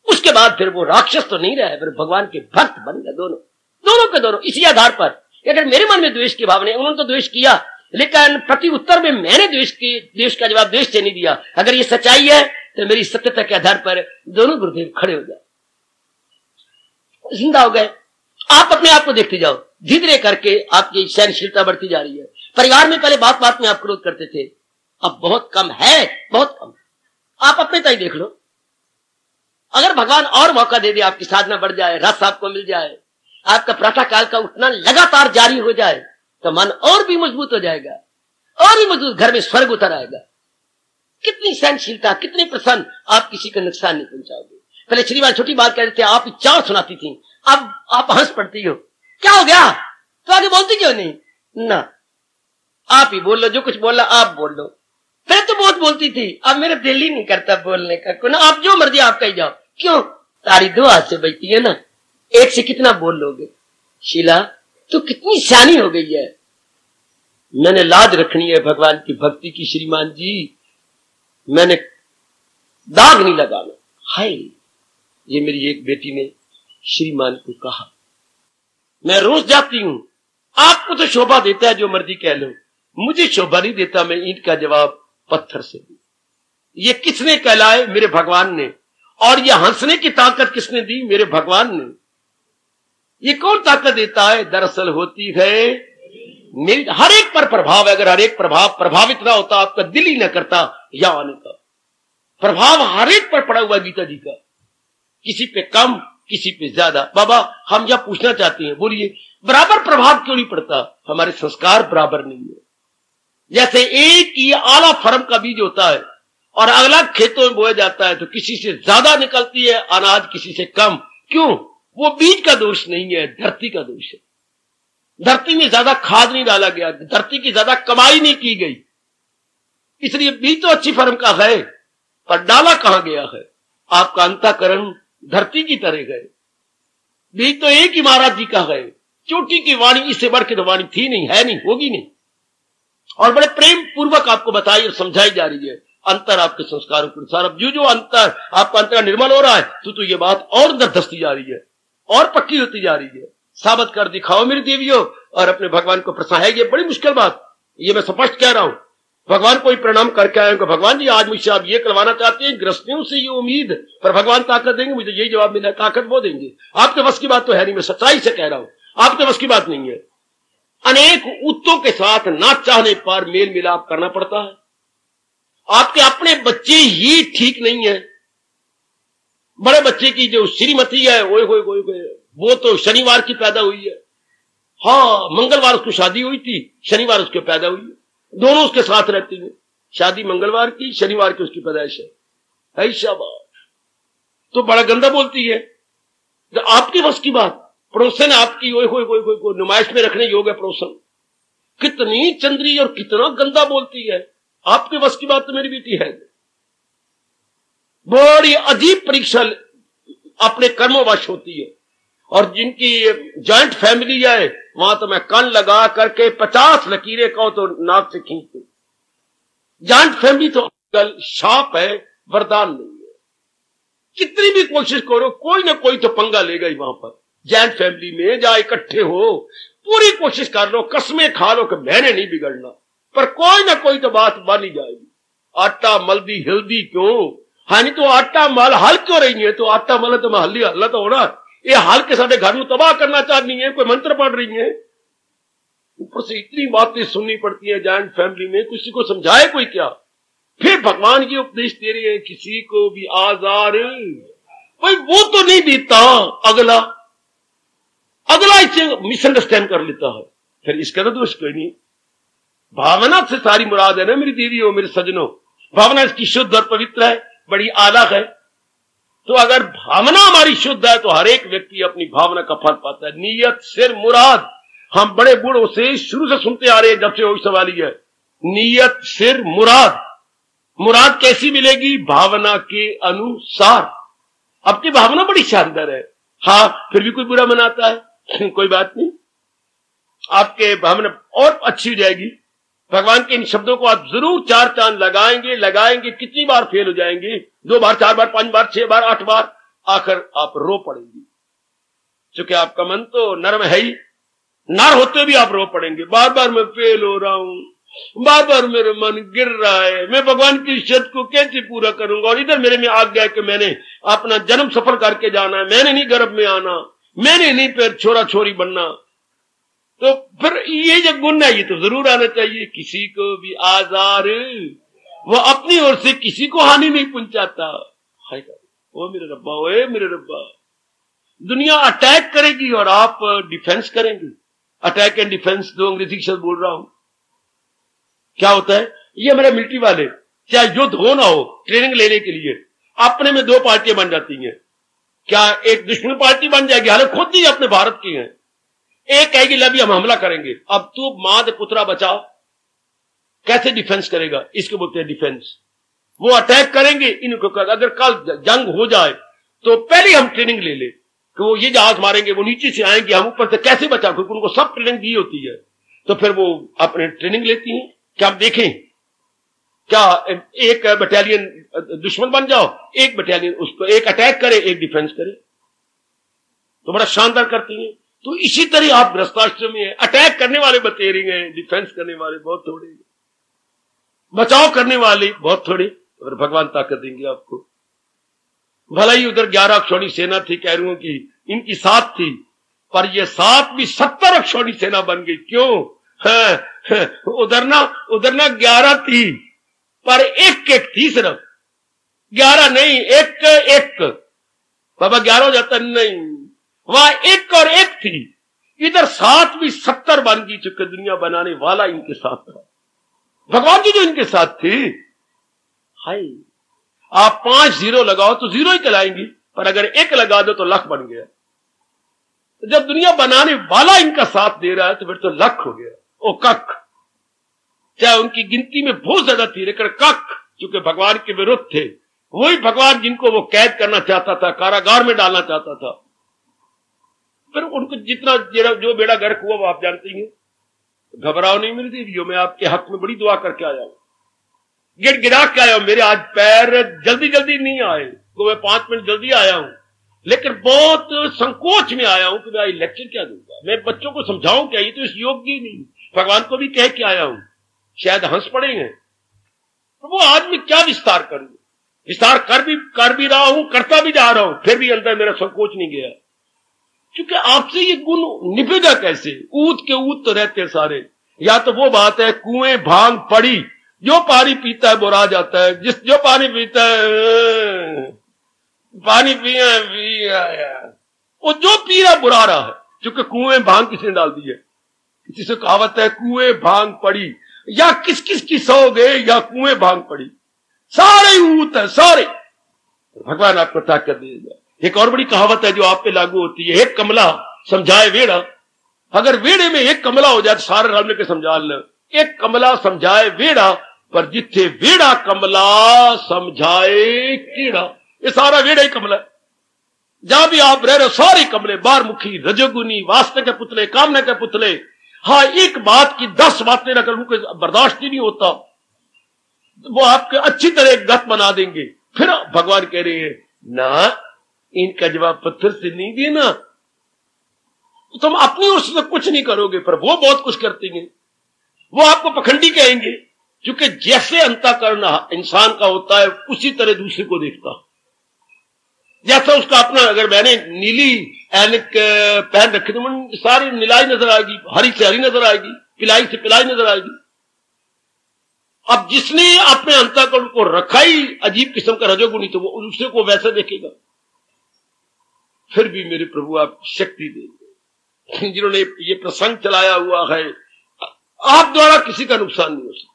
उसके बाद फिर वो राक्षस तो नहीं रहे, फिर भगवान के भक्त बन गए दोनों के दोनों। इसी आधार पर अगर मेरे मन में द्वेष की भावना है, उन्होंने तो द्वेष किया, लेकिन प्रति उत्तर में मैंने द्वेष का जवाब द्वेष से नहीं दिया। अगर ये सच्चाई है तो मेरी सत्यता के आधार पर दोनों गुरुदेव खड़े हो गए, जिंदा हो गए। आप अपने आप को देखते जाओ, धीरे धीरे करके आपकी सहनशीलता बढ़ती जा रही है। परिवार में पहले बात बात में आप क्रोध करते थे, अब बहुत कम है, बहुत कम। आप अपने तक देख लो। अगर भगवान और मौका दे दे, आपकी साधना बढ़ जाए, रस आपको मिल जाए, आपका प्रातः काल का उठना लगातार जारी हो जाए, तो मन और भी मजबूत हो जाएगा, और भी मजबूत, घर में स्वर्ग उतर आएगा। कितनी सहनशीलता, कितने प्रसन्न, आप किसी को नुकसान नहीं पहुंचाओगे। पहले श्रीमान छोटी बात कहते थे, आप चार सुनाती थी, अब आप हंस पड़ती हो, क्या हो गया, तो आगे बोलती क्यों नहीं ना, आप ही बोल लो, जो कुछ बोलना आप बोल लो। पहले तो बहुत बोलती थी, अब मेरा दिल ही नहीं करता बोलने का, ना आप जो मर्जी आप कही जाओ। क्यों? तारी दो हाथ से बचती है ना, एक से कितना बोल लोगे। शीला तो कितनी सियानी हो गई है। मैंने लाज रखनी है भगवान की भक्ति की श्रीमान जी, मैंने दाग नहीं लगाना। हाय, ये मेरी एक बेटी ने श्रीमान को कहा, मैं रोज जाती हूं, आपको तो शोभा देता है जो मर्जी कह लो, मुझे शोभा नहीं देता, मैं ईंट का जवाब पत्थर से दूं। ये किसने कहलाए? मेरे भगवान ने। और ये हंसने की ताकत किसने दी? मेरे भगवान ने। ये कौन ताकत देता है? दरअसल होती है मेरी। हर एक पर प्रभाव है। अगर हर एक प्रभाव प्रभावित ना होता, आपका दिल ही ना करता यहां आने का। प्रभाव हर एक पर पड़ा हुआ गीता जी का, किसी पे कम, किसी पे ज्यादा। बाबा हम यह पूछना चाहते हैं, बोलिए बराबर प्रभाव क्यों नहीं पड़ता? हमारे संस्कार बराबर नहीं है। जैसे एक ही आला फर्म का बीज होता है और अगला खेतों में बोया जाता है, तो किसी से ज्यादा निकलती है अनाज, किसी से कम। क्यों? वो बीज का दोष नहीं है, धरती का दोष है। धरती में ज्यादा खाद नहीं डाला गया, धरती की ज्यादा कमाई नहीं की गई, इसलिए बीज तो अच्छी फर्म का है, पर डाला कहां गया है? आपका अंतःकरण धरती की तरह गए। बीज तो एक ही महाराज जी का है। चोटी की वाणी इससे बढ़ के तो वाणी थी नहीं, है नहीं, होगी नहीं। और बड़े प्रेम पूर्वक आपको बताई और समझाई जा रही है। अंतर आपके संस्कारों के अनुसार, अब जो अंतर आपका अंतर निर्मल हो रहा है, तो ये बात और अंदर धसती जा रही है और पक्की होती जा रही है। साबित कर दिखाओ मेरी देवियों, और अपने भगवान को प्रसन्न है। ये बड़ी मुश्किल बात, ये मैं स्पष्ट कह रहा हूं। भगवान कोई प्रणाम करके आए, भगवान जी आज मुझसे आप ये करवाना चाहते हैं, गृहस्थियों से ये उम्मीद, पर भगवान ताकत देंगे, मुझे यही जवाब मिला, ताकत वो देंगे, आपके बस की बात तो है नहीं, मैं सच्चाई से कह रहा हूं, आपके बस की बात नहीं है। अनेक उत्तों के साथ ना चाहने पर मेल मिलाप करना पड़ता है। आपके अपने बच्चे ही ठीक नहीं है, बड़े बच्चे की जो श्रीमती है ओए वो तो शनिवार की पैदा हुई है, हाँ मंगलवार उसको शादी हुई थी, शनिवार उसके पैदा हुई है, दोनों उसके साथ रहती हैं, शादी मंगलवार की, शनिवार की उसकी पैदाइश है, शाबाश, तो बड़ा गंदा बोलती है। तो आपकी बस की बात, पड़ोसन आपकी ओए को नुमाइश में रखने योग्य पड़ोसन, कितनी चंद्री और कितना गंदा बोलती है, आपके बस की बात तो मेरी बेटी है। बड़ी अजीब परीक्षा अपने कर्मवश होती है, और जिनकी जॉइंट फैमिली है वहां तो मैं कान लगा करके 50 लकीरें कहो तो नाक से खींच दू। जॉइंट फैमिली तो शाप है, वरदान नहीं है, कितनी भी कोशिश करो कोई ना कोई तो पंगा लेगा ही वहां पर। जॉइंट फैमिली में जहां इकट्ठे हो पूरी कोशिश कर लो, कसमें खा लो कि मैंने नहीं बिगड़ना, पर कोई ना कोई तो बात बन जाएगी। आटा मलदी हिलदी क्यों, हाँ नहीं तो आटा मल हल क्यों रही है, तो आटा मल तो महली हल्ला तो होना, ये हाल के साथ घर में तबाह करना चाहती है, कोई मंत्र पढ़ रही है, ऊपर से इतनी बातें सुननी पड़ती है जॉइंट फैमिली में, किसी को समझाए कोई क्या। फिर भगवान की उपदेश दे रही है, किसी को भी आजार, भाई वो तो नहीं देता, अगला इसे मिसअंडरस्टैंड कर लेता है, फिर इसका तो दोष कोई नहीं। भावना से सारी मुराद है ना मेरी देवी हो, मेरे सजनों, भावना इसकी शुद्ध और पवित्र है, बड़ी आला है। तो अगर भावना हमारी शुद्ध है तो हर एक व्यक्ति अपनी भावना का फल पाता है। नीयत सिर मुराद, हम बड़े बूढ़ों से शुरू से सुनते आ रहे हैं, जब से वही सवाल ही है, नीयत सिर मुराद। मुराद कैसी मिलेगी, भावना के अनुसार। आपकी भावना बड़ी शानदार है, हाँ फिर भी कोई बुरा मनाता है कोई बात नहीं, आपके भावना और अच्छी हो जाएगी। भगवान के इन शब्दों को आप जरूर 4 चांद लगाएंगे, कितनी बार फेल हो जाएंगे, 2 बार 4 बार 5 बार 6 बार 8 बार, आखिर आप रो पड़ेंगे, क्योंकि आपका मन तो नर्म है ही, नर होते भी आप रो पड़ेंगे, बार बार मैं फेल हो रहा हूं, बार बार मेरा मन गिर रहा है, मैं भगवान की शर्त को कैसे पूरा करूंगा, और इधर मेरे में आ गया कि मैंने अपना जन्म सफल करके जाना है, मैंने नहीं गर्भ में आना, मैंने नहीं फिर छोरा छोरी बनना, तो फिर ये जो गुण है ये तो जरूर आना चाहिए। किसी को भी आजार, वो अपनी ओर से किसी को हानि नहीं पहुंचाता। ओ मेरे रब्बा, ओए मेरे रब्बा, दुनिया अटैक करेगी और आप डिफेंस करेंगे। अटैक एंड डिफेंस 2 अंग्रेजी शब्द बोल रहा हूं। क्या होता है, ये हमारे मिलिट्री वाले चाहे युद्ध हो ना हो, ट्रेनिंग लेने के लिए अपने में 2 पार्टियां बन जाती हैं। क्या एक दुश्मन पार्टी बन जाएगी, हालांकि खुद ही अपने भारत की है, एक कहेगी लभी हम हमला करेंगे, अब तू मां दे पुत्रा बचाओ, कैसे डिफेंस करेगा, इसको बोलते हैं डिफेंस। वो अटैक करेंगे इनको, अगर कल जंग हो जाए तो पहले हम ट्रेनिंग ले ले कि वो ये जहाज मारेंगे, वो नीचे से आएंगे, हम ऊपर से कैसे बचा, क्योंकि उनको सब ट्रेनिंग दी होती है, तो फिर वो अपने ट्रेनिंग लेती हैं। क्या हम देखें, क्या एक बटालियन दुश्मन बन जाओ, एक बटालियन उसको एक अटैक करे एक डिफेंस करे, तो बड़ा शानदार करती है। तो इसी तरह आप गृहस्थाश्रम में अटैक करने वाले बतेरे हैं, डिफेंस करने वाले बहुत थोड़े, बचाव करने वाले बहुत थोड़े, और भगवान ताकत देंगे आपको। भला ही उधर 11 अक्षौणी सेना थी कैरुओं की, इनकी 7 थी, पर ये 7 भी 70 अक्षौणी सेना बन गई। क्यों, उधर ना 11 थी, पर एक थी सिर्फ, 11 नहीं, एक बाबा 11 हो जाता नहीं, वहां 1 और 1 थी, इधर 7 भी 70 बन गई, चुके दुनिया बनाने वाला इनके साथ था, भगवान जी जो इनके साथ थे। हाय, आप 5 0 लगाओ तो 0 ही चलाएंगी, पर अगर 1 लगा दो तो लाख बन गया। तो जब दुनिया बनाने वाला इनका साथ दे रहा है तो फिर तो लाख हो गया। ओ कख, चाहे उनकी गिनती में बहुत ज्यादा थी, लेकिन कख चूंकि भगवान के विरुद्ध थे, वही भगवान जिनको वो कैद करना चाहता था, कारागार में डालना चाहता था, फिर उनको जितना जो बेड़ा गर्क हुआ वो आप जानते हैं। घबराओ नहीं मेरी देवियों, मैं आपके हक में बड़ी दुआ करके आया हूं, गिड़गिड़ा के आया हूं, मेरे आज पैर जल्दी नहीं आए, तो मैं 5 मिनट जल्दी आया हूं, लेकिन बहुत संकोच में आया हूं कि मैं लेक्चर क्या दूंगा, मैं बच्चों को समझाऊं क्या, ये तो इस योग्य ही नहीं। भगवान को भी कह के आया हूं, शायद हंस पड़ेंगे, प्रभु आज मैं क्या विस्तार करूं? विस्तार कर भी रहा हूं, करता भी जा रहा हूं, फिर भी अंदर मेरा संकोच नहीं गया, क्योंकि आपसे ये गुण निभेगा कैसे? ऊत के ऊत तो रहते सारे। या तो वो बात है, कुएं भांग पड़ी, जो पानी पीता है बुरा जाता है, जो पानी पीता है पानी पिया वो जो पी रहा बुरा रहा है, क्योंकि कुएं भांग किसने डाल दी है? किसी से कहावत है, कुएं भांग पड़ी, या किस किस की सौगे या कुएं भांग पड़ी, सारे ऊत है सारे। भगवान आपको ताकत देगा। एक और बड़ी कहावत है जो आप पे लागू होती है, एक कमला समझाए वेड़ा। अगर वेड़े में एक कमला हो जाए तो सारे रल के समझा ले। एक कमला समझाए वेड़ा, पर जिथे वेड़ा कमला समझाए कीड़ा। ये सारा वेड़ा ही कमला है। जहां भी आप रह रहे हो सारे कमले, बारमुखी, रजोगुनी, वासना के पुतले, कामना के पुतले। हाँ, एक बात की 10 बातें रखकर उनको बर्दाश्त ही नहीं होता, वो आपके अच्छी तरह एक गत बना देंगे। फिर भगवान कह रहे हैं ना, इनका जवाब पत्थर से नहीं देना, तो तुम अपनी ओर से कुछ नहीं करोगे, पर वो बहुत कुछ करते हैं। वो आपको पखंडी कहेंगे, क्योंकि जैसे अंतःकरण इंसान का होता है उसी तरह दूसरे को देखता। जैसा उसका अपना, अगर मैंने नीली ऐनक पहन रखी तो मुझे सारी नीलाई नजर आएगी, हरी से हरी नजर आएगी, पिलाई से पिलाई नजर आएगी। अब जिसने अपने अंतःकरण को रखा ही अजीब किस्म का रजोगुणी, तो वो दूसरे को वैसे देखेगा। फिर भी मेरे प्रभु आप शक्ति देंगे। जिन्होंने ये प्रसंग चलाया हुआ है, आप द्वारा किसी का नुकसान नहीं हो सकता।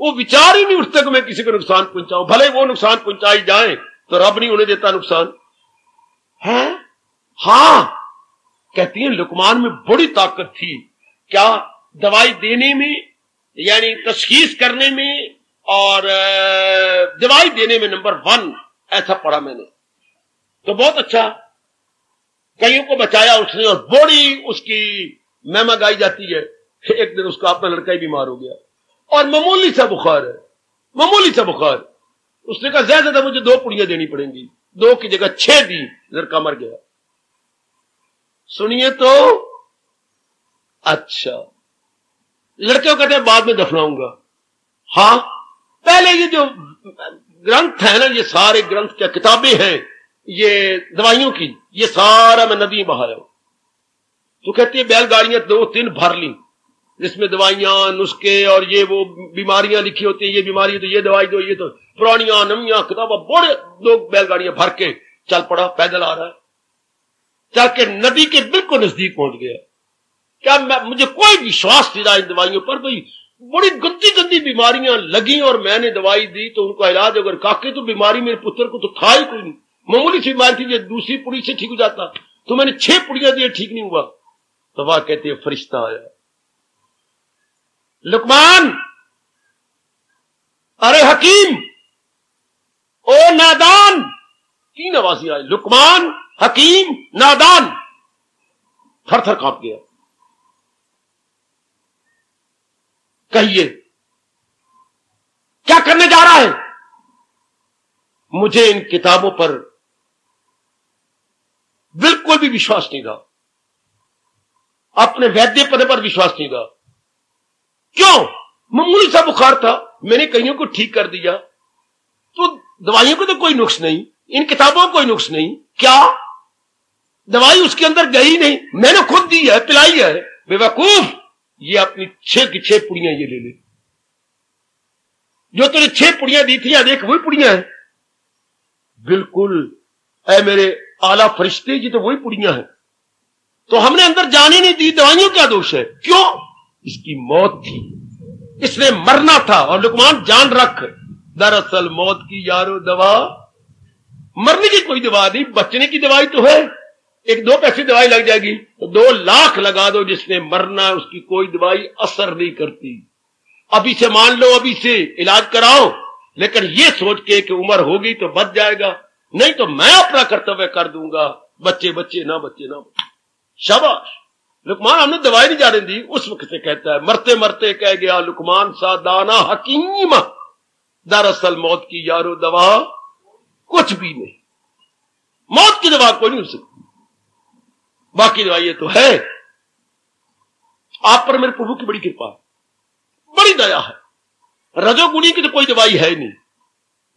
वो विचार ही नहीं उठता कि मैं किसी को नुकसान पहुंचाऊं। भले वो नुकसान पहुंचाई जाए तो रब नहीं उन्हें देता नुकसान है। हां, कहती है लुकमान में बड़ी ताकत थी। क्या? दवाई देने में, यानी तशखीस करने में, और दवाई देने में नंबर 1, ऐसा पढ़ा मैंने। तो बहुत अच्छा, कईयों को बचाया उसने, और बड़ी उसकी महिमा गाई जाती है। एक दिन उसका अपना लड़का ही बीमार हो गया और मामूली सा बुखार है, मामूली सा बुखार। उसने कहा ज्यादा मुझे 2 पुड़ियां देनी पड़ेंगी, 2 की जगह 6 दी, लड़का मर गया। सुनिए तो, अच्छा, लड़के को कहते हैं बाद में दफनाऊंगा। हाँ, पहले ये जो ग्रंथ है ना, ये सारे ग्रंथ क्या किताबें हैं ये दवाइयों की, ये सारा मैं नदी बहाया। तो कहती है बैलगाड़ियां 2-3 भर ली, जिसमें दवाइयां, नुस्खे और ये वो बीमारियां लिखी होती है। ये बीमारी तो ये दवाई दो, ये तो पुरानियां नवियां किताबें, बड़े लोग बैलगाड़ियां भर के चल पड़ा, पैदल आ रहा है, चल के नदी के बिल्कुल नजदीक पहुंच गया। क्या मुझे कोई विश्वास नहीं रहा इन दवाइयों पर। भाई बड़ी गंदी गंदी बीमारियां लगी और मैंने दवाई दी तो उनका इलाज, अगर काके तो बीमारी मेरे पुत्र को तो था ही कोई नहीं, मामूली सी बीमारी थी, दूसरी पुड़ी से ठीक हो जाता, तो मैंने 6 पुड़ियां दी, ठीक नहीं हुआ। तो वह कहते हैं फरिश्ता आया, लुकमान, अरे हकीम, ओ नादान, 3 आवाज़ें आई, लुकमान, हकीम, नादान। थर थर कांप गया। कहिए क्या करने जा रहा है? मुझे इन किताबों पर बिल्कुल भी विश्वास नहीं रहा, अपने वैद्य पद पर विश्वास नहीं रहा। क्यों? मामूली सा बुखार था, मैंने कईयों को ठीक कर दिया, तो दवाइयों को तो कोई नुक्स नहीं, इन किताबों को कोई नुक्स नहीं। क्या दवाई उसके अंदर गई नहीं? मैंने खुद दी है, पिलाई है। बेवकूफ, ये अपनी 6 की 6 पुड़ियां ये ले ले, जो तुझे 6 पुड़ियां दी थी, देख वही पुड़ियां हैं। बिल्कुल, ऐ मेरे आला फरिश्ते, ये तो वही पुड़ियां हैं। तो हमने अंदर जाने नहीं दी, दवाइयों क्या दोष है? क्यों? इसकी मौत थी, इसने मरना था। और लुकमान जान रख, दरअसल मौत की यारो दवा, मरने की कोई दवा नहीं, बचने की दवाई तो है। 1-2 पैसे दवाई लग जाएगी, तो 2 लाख लगा दो, जिसने मरना है उसकी कोई दवाई असर नहीं करती। अभी से मान लो, अभी से इलाज कराओ, लेकिन ये सोच के कि उम्र होगी तो बच जाएगा, नहीं तो मैं अपना कर्तव्य कर दूंगा। बच्चे बच्चे ना, बच्चे ना। शाबाश लुकमान, हमने दवाई नहीं जाने दी। उस वक्त से कहता है, मरते मरते कह गया लुकमान सा दाना हकीम, दरअसल मौत की यारो दवा कुछ भी नहीं, मौत की दवा कोई नहीं हो सकती, बाकी दवाई तो है। आप पर मेरे प्रभु की बड़ी कृपा है, बड़ी दया है। रजोगुणी की तो कोई दवाई है नहीं,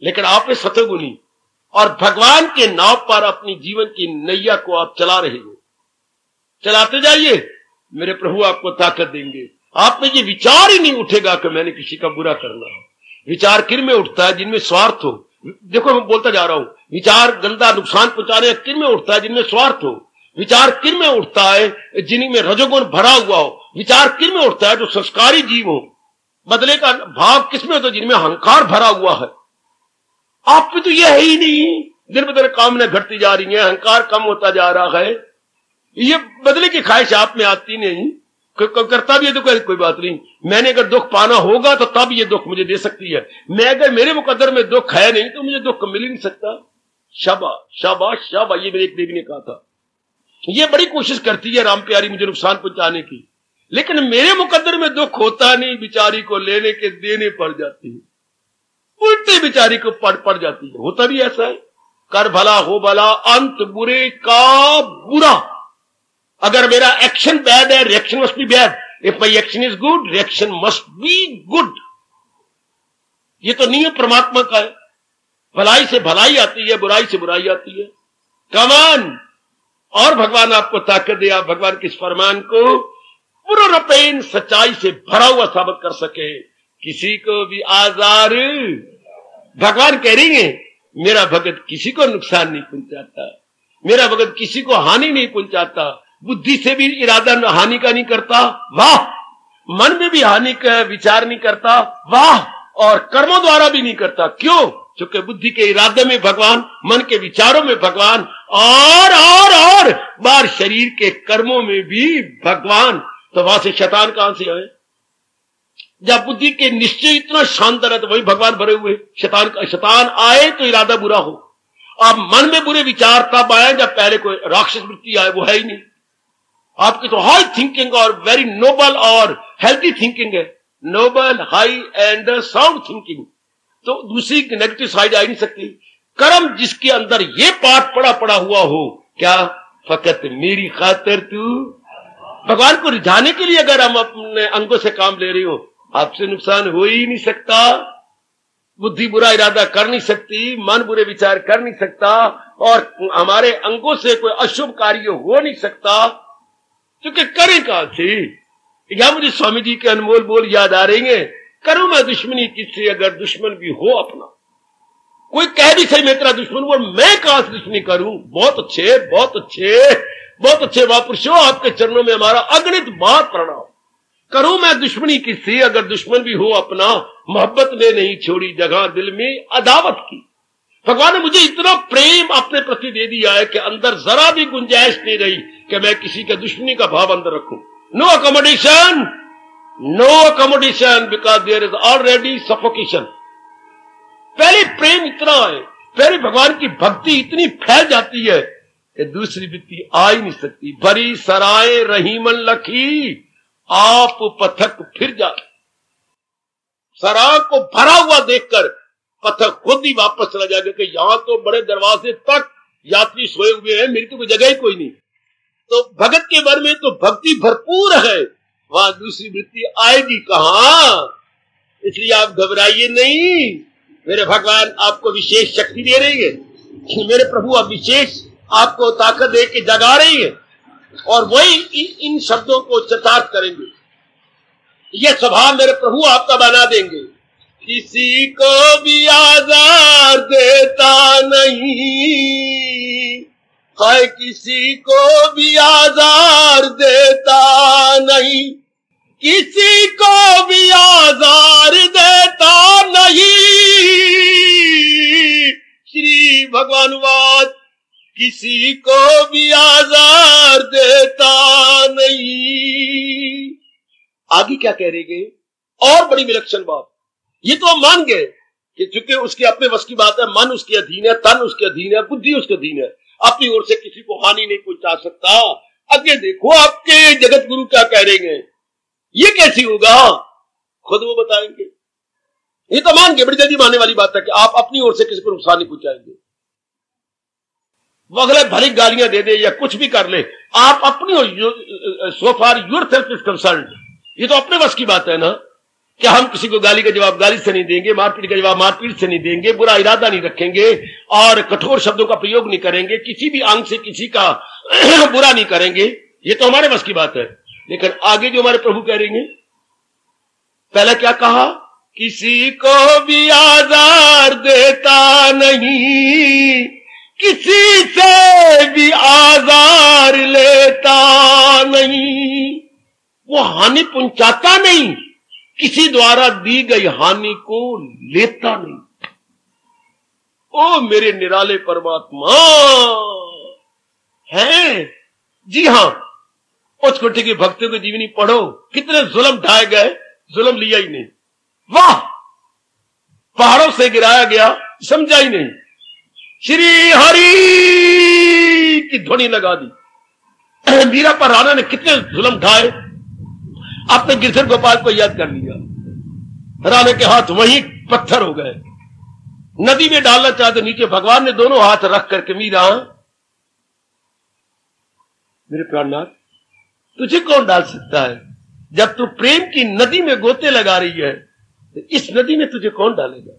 लेकिन आप में सतोगुणी, और भगवान के नाव पर अपनी जीवन की नैया को आप चला रहे हो। चलाते जाइए, मेरे प्रभु आपको ताकत देंगे। आप में ये विचार ही नहीं उठेगा कि मैंने किसी का बुरा करना है। विचार किन में उठता है? जिनमें स्वार्थ हो। देखो मैं बोलता जा रहा हूं, विचार गंदा नुकसान पहुंचाने किन में उठता है? जिनमें स्वार्थ हो। विचार किन में उठता है? जिनमें रजोगुण भरा हुआ हो। विचार किन में उठता है? जो संस्कारी जीव हो। बदले का भाव किसमें होता है? जिनमें अहंकार भरा हुआ है। आप में तो यह है ही नहीं। दिन ब दिन कामना घटती जा रही है, अहंकार कम होता जा रहा है। ये बदले की ख्वाहिश आप में आती नहीं। करता भी है तो कोई बात नहीं, मैंने अगर दुख पाना होगा तो तब ये दुख मुझे दे सकती है। मैं अगर मेरे मुकद्दर में दुख है नहीं तो मुझे दुख मिल ही नहीं सकता। शाबाश शाबाश शाबाश, ये मेरे एक देवी ने कहा था। ये बड़ी कोशिश करती है राम प्यारी मुझे नुकसान पहुंचाने की, लेकिन मेरे मुकद्दर में दुख होता नहीं। बिचारी को लेने के देने पड़ जाती है, उल्टे बिचारी को पड़ जाती है। होता भी ऐसा है, कर भला हो भला, अंत बुरे का बुरा। अगर मेरा एक्शन बैड है, reaction must be bad. If my action is good, reaction must be good. ये तो नियम परमात्मा का है। भलाई से भलाई आती है, बुराई से बुराई आती है। कमान, और भगवान आपको ताकत दे, आप भगवान के इस फरमान को पूर्ण सच्चाई से भरा हुआ साबित कर सके। किसी को भी आजार, भगवान कह रही है मेरा भगत किसी को नुकसान नहीं पहुंचाता, मेरा भगत किसी को हानि नहीं पहुंचाता। बुद्धि से भी इरादा हानि का नहीं करता, वाह। मन में भी हानि का विचार नहीं करता, वाह। और कर्मों द्वारा भी नहीं करता। क्यों? क्योंकि बुद्धि के इरादे में भगवान, मन के विचारों में भगवान, और बार शरीर के कर्मों में भी भगवान। तो वहां से शैतान कहां से आए? जब बुद्धि के निश्चय इतना शानदार है तो वही भगवान भरे हुए। शैतान आए तो इरादा बुरा हो। अब मन में बुरे विचार तब आए जब पहले कोई राक्षस वृत्ति आए, वो है ही नहीं। आपकी तो हाई थिंकिंग और वेरी नोबल और हेल्थी थिंकिंग है। Noble, high and sound thinking. तो दूसरी नेगेटिव साइड आ नहीं सकती। कर्म जिसके अंदर ये पाठ पड़ा हुआ हो, क्या फकत मेरी खातिर तू, भगवान को रिझाने के लिए अगर हम अपने अंगों से काम ले रही हो, आपसे नुकसान हो ही नहीं सकता। बुद्धि बुरा इरादा कर नहीं सकती, मन बुरे विचार कर नहीं सकता, और हमारे अंगों से कोई अशुभ कार्य हो नहीं सकता। क्योंकि करें कहां से? या मुझे स्वामी जी के अनमोल बोल याद आ रही हैं, करूं मैं दुश्मनी किससे अगर दुश्मन भी हो अपना। कोई कह भी सही मैं तेरा दुश्मन हूं, मैं कहां से दुश्मनी करूं? बहुत अच्छे बहुत अच्छे बहुत अच्छे महापुरुषों, आपके चरणों में हमारा अगणित बात प्रणाम। करूं मैं दुश्मनी किससे अगर दुश्मन भी हो अपना, मोहब्बत में नहीं छोड़ी जगह दिल में अदावत की। भगवान ने मुझे इतना प्रेम अपने प्रति दे दिया है कि अंदर जरा भी गुंजाइश नहीं रही कि मैं किसी के दुश्मनी का भाव अंदर रखूं। No accommodation, no accommodation, because there is already suffocation. पहले प्रेम इतना है, पहले भगवान की भक्ति इतनी फैल जाती है कि दूसरी वृत्ति आ ही नहीं सकती। भरी सराय रहीमन लखी, आप पथक फिर जा। सराय को भरा हुआ देखकर पथक खुद ही वापस चला जाएगा कि यहां तो बड़े दरवाजे तक यात्री सोए हुए हैं, मेरी तो कोई जगह ही कोई नहीं। तो भगत के मन में तो भक्ति भरपूर है, वहां दूसरी वृत्ति आएगी कहां? इसलिए आप घबराइए नहीं, मेरे भगवान आपको विशेष शक्ति दे रही है। मेरे प्रभु अब विशेष आपको ताकत दे के जगा रही है, और वही इन शब्दों को चरितार्थ करेंगे। यह स्वभाव मेरे प्रभु आपका बना देंगे। किसी को भी आजार देता नहीं, हाय किसी को भी आजार देता नहीं, किसी को भी आजार देता नहीं। श्री भगवानुवाद, किसी को भी आजार देता नहीं। आगे क्या कह रहे गए? और बड़ी विलक्षण बात, ये तो हम मान गए कि चूंकि उसके अपने वश की बात है, मन उसके अधीन है, तन उसके अधीन है, बुद्धि उसके अधीन है, अपनी ओर से किसी को हानि नहीं पहुंचा सकता। आगे देखो आपके जगत गुरु क्या कह रहे हैं, ये कैसी होगा खुद वो बताएंगे। ये तो मान गए, बड़ी जल्दी मानने वाली बात है कि आप अपनी ओर से किसी को नुकसान नहीं पहुंचाएंगे। वो अगले भरी गालियां दे दे या कुछ भी कर ले, आप अपनी सो फार योर सेल्फ इज कंसर्न्ड, ये तो अपने वश की बात है ना। क्या हम किसी को गाली का जवाब गाली से नहीं देंगे, मारपीट का जवाब मारपीट से नहीं देंगे, बुरा इरादा नहीं रखेंगे और कठोर शब्दों का प्रयोग नहीं करेंगे, किसी भी अंग से किसी का बुरा नहीं करेंगे? ये तो हमारे बस की बात है। लेकिन आगे जो हमारे प्रभु कह रहे हैं, पहले क्या कहा? किसी को भी आजार देता नहीं, किसी से भी आजार लेता नहीं, वो हानि पहुंचाता नहीं, किसी द्वारा दी गई हानि को लेता नहीं। ओ मेरे निराले परमात्मा है। जी हां, उस कोटि के भक्तों की जीवनी पढ़ो, कितने जुल्म ढाए गए, जुल्म लिया ही नहीं। वाह, पहाड़ों से गिराया गया, समझा ही नहीं, श्री हरि की ध्वनि लगा दी। मीरा पर राणा ने कितने जुल्म ढाए, आपने गिरधर गोपाल को याद कर लिया, राणा के हाथ वहीं पत्थर हो गए, नदी में डालना चाहते, नीचे भगवान ने दोनों हाथ रख करके, मीरा मेरे प्राणनाथ, तुझे कौन डाल सकता है? जब तू प्रेम की नदी में गोते लगा रही है, तो इस नदी में तुझे कौन डालेगा?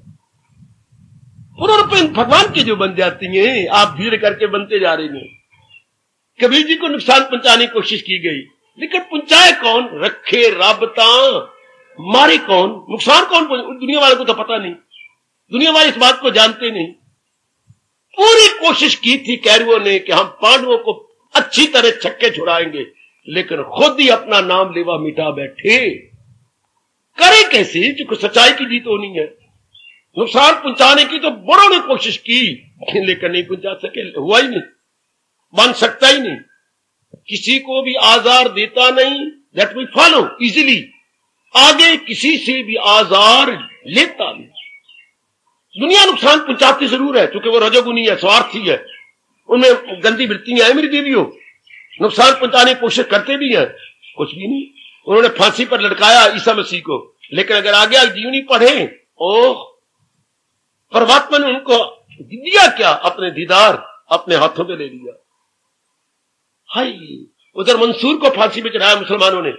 पुनः भगवान की जो बन जाती हैं, आप धीरे करके बनते जा रहे हैं। कबीर जी को नुकसान पहुंचाने की कोशिश की गई, लेकिन पहुंचाए कौन? रखे राबता, मारे कौन? नुकसान कौन? दुनिया वाले को तो पता नहीं, दुनिया वाले इस बात को जानते नहीं। पूरी कोशिश की थी कैरवों ने कि हम पांडवों को अच्छी तरह छक्के छुड़ाएंगे, लेकिन खुद ही अपना नाम लेवा मिटा बैठे। करे कैसे? क्योंकि सच्चाई की जीत होनी है। नुकसान पहुंचाने की तो बड़ों ने कोशिश की, लेकिन नहीं पहुंचा सके, हुआ ही नहीं, बन सकता ही नहीं। किसी को भी आजार देता नहीं, दैट वी फॉलो इजीली। आगे किसी से भी आजार लेता नहीं। दुनिया नुकसान पहुंचाती जरूर है, क्योंकि वो रजोगुनी है, स्वार्थी है, उनमें गंदी वृत्तियां हैं। मेरी देवियों, नुकसान पहुंचाने की कोशिश करते भी हैं, कुछ भी नहीं। उन्होंने फांसी पर लटकाया ईसा मसीह को, लेकिन अगर आगे जीवनी पढ़े, ओह, परमात्मा ने उनको दिया क्या? अपने दीदार अपने हाथों पे ले लिया। हाय, उधर मंसूर को फांसी पे चढ़ाया मुसलमानों ने,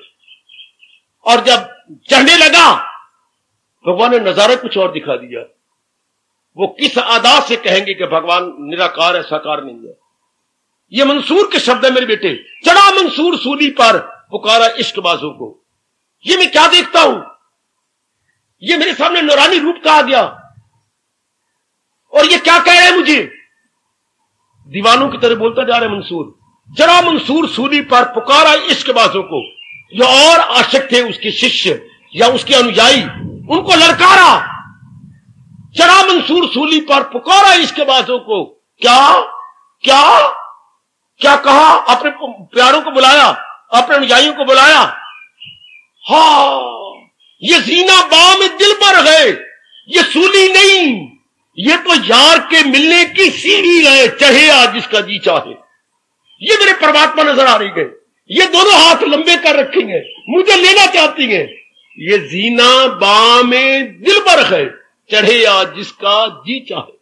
और जब चढ़ने लगा, भगवान ने नजारा कुछ और दिखा दिया। वो किस अदा से कहेंगे कि भगवान निराकार है, साकार नहीं है? ये मंसूर के शब्द है मेरे बेटे। चढ़ा मंसूर सूली पर, पुकारा इश्कबाजों को। ये मैं क्या देखता हूं? ये मेरे सामने नूरानी रूप का आ गया, और ये क्या कह रहा है मुझे? दीवानों की तरह बोलता जा रहा है मंसूर। चढ़ा मंसूर सूली पर, पुकारा इश्कबाजों को। जो और आशिक थे, उसके शिष्य या उसके अनुयायी, उनको ललकारा। चढ़ा मंसूर सूली पर, पुकारा इश्कबाजों को। क्या क्या क्या कहा? अपने प्यारों को बुलाया, अपने अनुयायियों को बुलाया। हाँ, ये जीना बाम दिल पर है, ये सूली नहीं, ये तो यार के मिलने की सीढ़ी है, चाहे आज जिसका जी चाहे। ये मेरे परमात्मा नजर आ रही है, ये दोनों हाथ लंबे कर रखेंगे, मुझे लेना चाहती हैं। ये जीना बाम दिल पर है, चढ़े आज जिसका जी चाहे।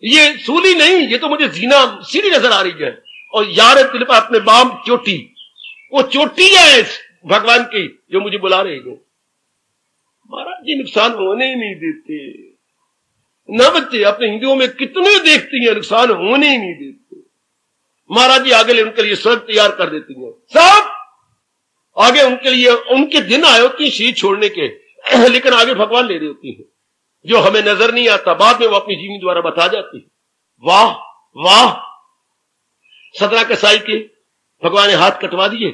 ये सूली नहीं, ये तो मुझे जीना सीढ़ी नजर आ रही है, और यार दिल पर अपने बाम चोटी, वो चोटी है भगवान की जो मुझे बुला रहे हैं। महाराज जी नुकसान होने ही नहीं देते ना। बच्चे अपने हिंदुओं में कितने देखती हैं, नुकसान होने ही नहीं देते। महाराज जी आगे उनके लिए स्वर्ग तैयार कर देती हैं, सब आगे उनके लिए। उनके दिन आए होते हैं शरीर छोड़ने के, लेकिन आगे भगवान ले रही होती है, जो हमें नजर नहीं आता, बाद में वो अपनी जीवनी द्वारा बता जाती है। वाह वाह, सदरा कसाई के भगवान ने हाथ कटवा दिए,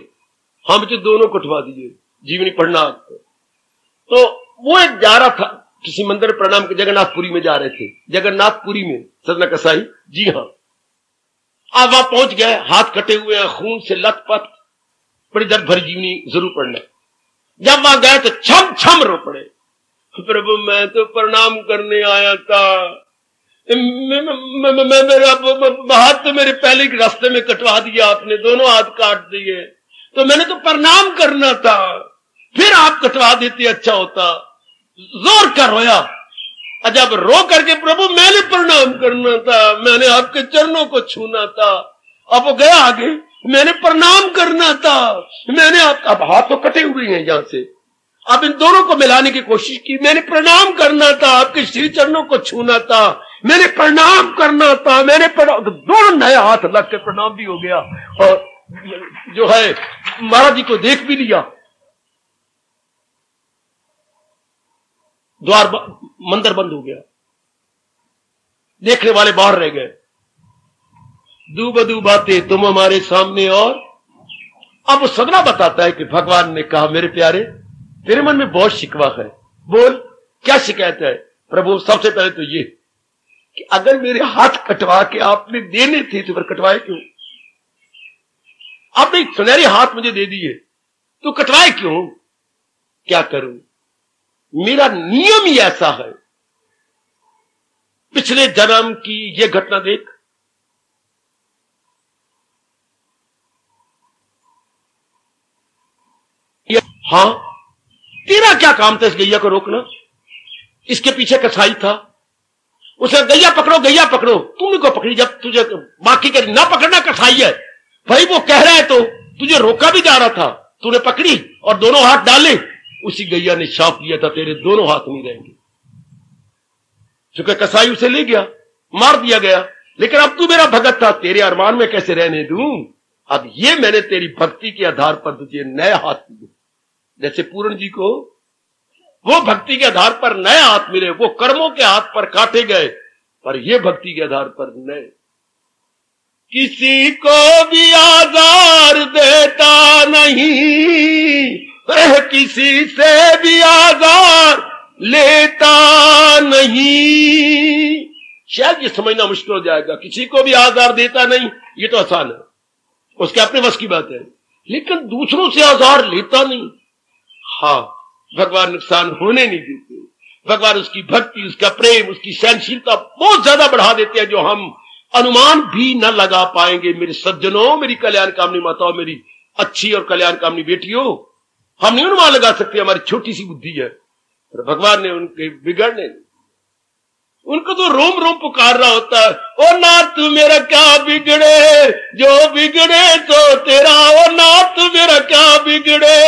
हम तो दोनों कटवा दिए। जीवनी पढ़ना तो वो एक जा रहा था किसी मंदिर में प्रणाम के, जगन्नाथपुरी में जा रहे थे, जगन्नाथपुरी में सदरा कसाई। जी हाँ, अब वहां पहुंच गए, हाथ कटे हुए हैं, खून से लथपथ, बड़ी दर्द भरी जीवनी जरूर पढ़ना। जब वहां गए तो छम छम रो पड़े, प्रभु मैं तो प्रणाम करने आया था, मेरा हाथ तो मेरे पहले के रास्ते में कटवा दिया आपने, दोनों हाथ काट दिए, तो मैंने तो प्रणाम करना था, फिर आप कटवा देते अच्छा होता। जोर कर रोया, जब रो करके प्रभु मैंने प्रणाम करना था, मैंने आपके चरणों को छूना था। अब वो गया आगे, मैंने प्रणाम करना था, मैंने आप, अब हाथ तो कटे हुए हैं यहां से, अब इन दोनों को मिलाने की कोशिश की। मैंने प्रणाम करना था, आपके श्री चरणों को छूना था, मैंने प्रणाम करना था, मैंने प्रणाम, दोनों नए हाथ लग के प्रणाम भी हो गया और जो है महाराज जी को देख भी लिया। द्वार मंदिर बंद हो गया, देखने वाले बाहर रह गए। दू बदू बातें तुम हमारे सामने। और अब वो सदना बताता है कि भगवान ने कहा, मेरे प्यारे तेरे मन में बहुत शिकवा है, बोल क्या शिकायत है। प्रभु सबसे पहले तो ये कि अगर मेरे हाथ कटवा के आपने देने थे तो फिर कटवाए क्यों? आपने सुनहरे हाथ मुझे दे दिए तो कटवाए क्यों? क्या करूं, मेरा नियम ही ऐसा है। पिछले जन्म की ये घटना देख, हाँ तेरा क्या काम था इस गैया को रोकना? इसके पीछे कसाई था, उसे गैया पकड़ो गैया पकड़ो, तूने को पकड़ी जब तुझे बाकी के ना पकड़ना कसाई है। भाई वो कह रहा है तो तुझे रोका भी जा रहा था, तूने पकड़ी और दोनों हाथ डाले। उसी गैया ने शाप लिया था तेरे दोनों हाथ नहीं रहेंगे। चूंकि कसाई उसे ले गया, मार दिया गया, लेकिन अब तू मेरा भगत था, तेरे अरमान में कैसे रहने दूं? अब ये मैंने तेरी भक्ति के आधार पर तुझे नए हाथ दिए। जैसे पूर्ण जी को वो भक्ति के आधार पर नए हाथ मिले, वो कर्मों के हाथ पर काटे गए, पर ये भक्ति के आधार पर नए। किसी को भी आजार देता नहीं, किसी से भी आजार लेता नहीं। शायद ये समझना मुश्किल हो जाएगा, किसी को भी आजार देता नहीं, ये तो आसान है, उसके अपने वश की बात है, लेकिन दूसरों से आजार लेता नहीं। हाँ, भगवान नुकसान होने नहीं देते। भगवान उसकी भक्ति, उसका प्रेम, उसकी सहनशीलता बहुत ज्यादा बढ़ा देते हैं, जो हम अनुमान भी न लगा पाएंगे। मेरे सज्जनों, मेरी कल्याण कामनी माताओं, मेरी अच्छी और कल्याण कामनी बेटियों, हम नहीं अनुमान लगा सकते, हमारी छोटी सी बुद्धि है। पर भगवान ने उनके बिगड़ने, उनको तो रोम रोम पुकार रहा होता है, ओ नाथ मेरा क्या बिगड़े, जो बिगड़े तो तेरा। ओ नाथ मेरा क्या बिगड़े,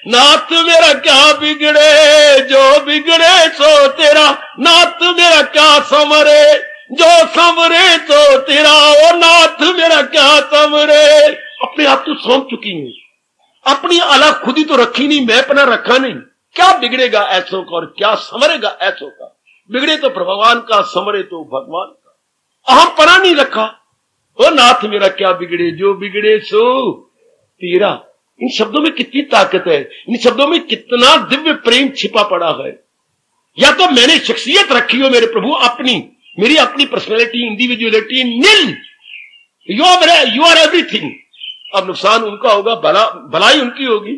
नाथ मेरा क्या बिगड़े, जो बिगड़े सो तेरा। नाथ मेरा क्या संवरे, जो संवरे तो तेरा। ओ नाथ मेरा क्या संवरे। अपने आप तो सौंप चुकी हूं, अपनी अलग खुद ही तो रखी नहीं, मैं अपना रखा नहीं। क्या बिगड़ेगा ऐसों का और क्या संवरेगा ऐसों का? बिगड़े तो भगवान का, संवरे तो भगवान का। अहम पना नहीं रखा। ओ नाथ मेरा क्या बिगड़े, जो बिगड़े सो तेरा। इन शब्दों में कितनी ताकत है, इन शब्दों में कितना दिव्य प्रेम छिपा पड़ा है। या तो मैंने शख्सियत रखी हो मेरे प्रभु अपनी, मेरी अपनी personality, individuality nil, you are everything. अब नुकसान उनका होगा, भलाई उनकी होगी।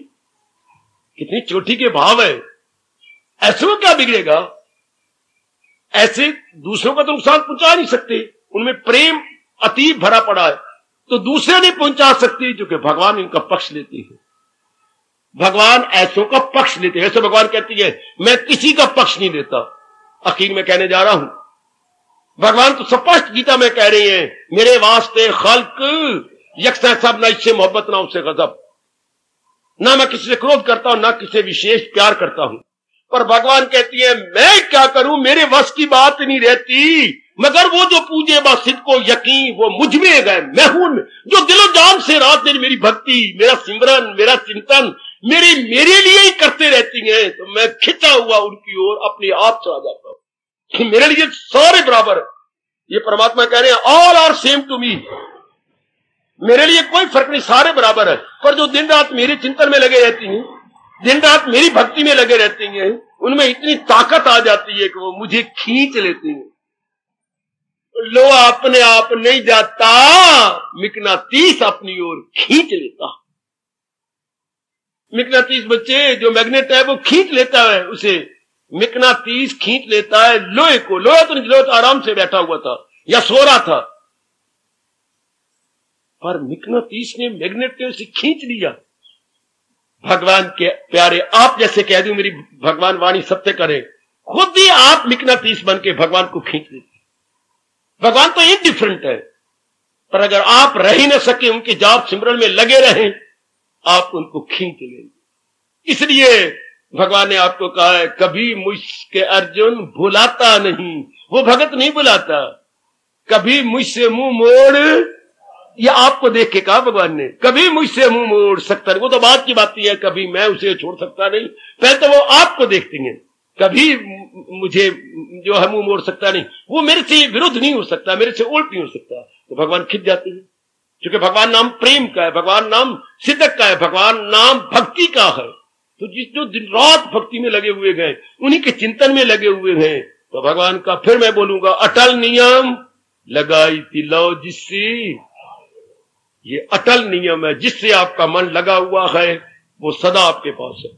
कितनी चोटी के भाव है। ऐसे में क्या बिगड़ेगा? ऐसे दूसरों का तो नुकसान पहुंचा नहीं सकते, उनमें प्रेम अतीब भरा पड़ा है, तो दूसरे नहीं पहुंचा सकते, जो कि भगवान इनका पक्ष लेते हैं। भगवान ऐसों का पक्ष लेते हैं। ऐसे भगवान कहती है, मैं किसी का पक्ष नहीं लेता। आखिर में कहने जा रहा हूं, भगवान तो स्पष्ट गीता में कह रही है, मेरे वास्ते खल्क यकसा सब, ना इससे मोहब्बत ना उससे गजब। ना मैं किसी से क्रोध करता हूं, ना किसी से विशेष प्यार करता हूं। पर भगवान कहती है, मैं क्या करूं, मेरे वश की बात नहीं रहती। मगर वो जो पूजे बासिद को यकीन, वो मुझ में गए, मैं हूं उनमें। जो दिलो जान से रात दिन मेरी भक्ति, मेरा सिमरन, मेरा चिंतन मेरे लिए ही करते रहती हैं, तो मैं खिंचा हुआ उनकी ओर अपने आप चला जाता हूं। मेरे लिए सारे बराबर है। ये परमात्मा कह रहे हैं, all are same to me. मेरे लिए कोई फर्क नहीं, सारे बराबर है। पर जो दिन रात मेरे चिंतन में लगे रहती हैं, दिन रात मेरी भक्ति में लगे रहती हैं, उनमें इतनी ताकत आ जाती है कि वो मुझे खींच लेती हैं। लो अपने आप नहीं जाता, मिकनातीस अपनी ओर खींच लेता। मिकनातीस बच्चे, जो मैग्नेट है वो खींच लेता है उसे, मिकनातीस खींच लेता है लोहे को। लोहा तो नहीं, लोहा तो आराम से बैठा हुआ था या सो रहा था, पर मिकनातीस ने, मैग्नेट ने उसे खींच लिया। भगवान के प्यारे, आप जैसे कह दूं मेरी भगवान वाणी सत्य करे, खुद ही आप मिकनातीस बन के भगवान को खींच लेते। भगवान तो इनडिफरेंट है, पर अगर आप रह ही न सके, उनके जाप सिमरन में लगे रहें, आप उनको खींच लेंगे। इसलिए भगवान ने आपको कहा है कभी मुझके अर्जुन भुलाता नहीं, वो भगत नहीं बुलाता, कभी मुझसे मुंह मोड़, ये आपको देख के कहा भगवान ने, कभी मुझसे मुंह मोड़ सकता नहीं। वो तो बात की बात नहीं है, कभी मैं उसे छोड़ सकता नहीं, पहले तो वो आपको देखती हैं, कभी मुझे जो है मुंह मोड़ सकता नहीं, वो मेरे से विरुद्ध नहीं हो सकता, मेरे से उल्ट नहीं हो सकता। तो भगवान खिंच जाते हैं, क्योंकि भगवान नाम प्रेम का है, भगवान नाम सिद्धक का है, भगवान नाम भक्ति का है। तो जो दिन रात भक्ति में लगे हुए हैं, उन्हीं के चिंतन में लगे हुए हैं, तो भगवान का फिर मैं बोलूंगा अटल नियम लगाई तिलो जिससे, ये अटल नियम है, जिससे आपका मन लगा हुआ है वो सदा आपके पास है,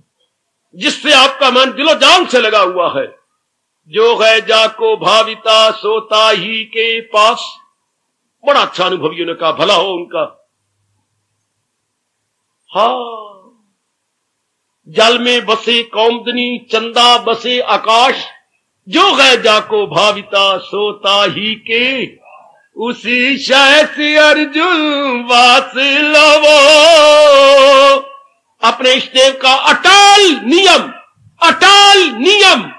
जिससे आपका मन दिलो जान से लगा हुआ है। जो है जाको भाविता सोता ही के पास, बड़ा अच्छा अनुभवियों ने कहा, भला हो उनका। हाँ, जल में बसे कौमदनी चंदा बसे आकाश, जो है जाको भाविता सोता ही के, उसी शय से अर्जुन वास लवो। अपने इष्टदेव का अटल नियम, अटल नियम,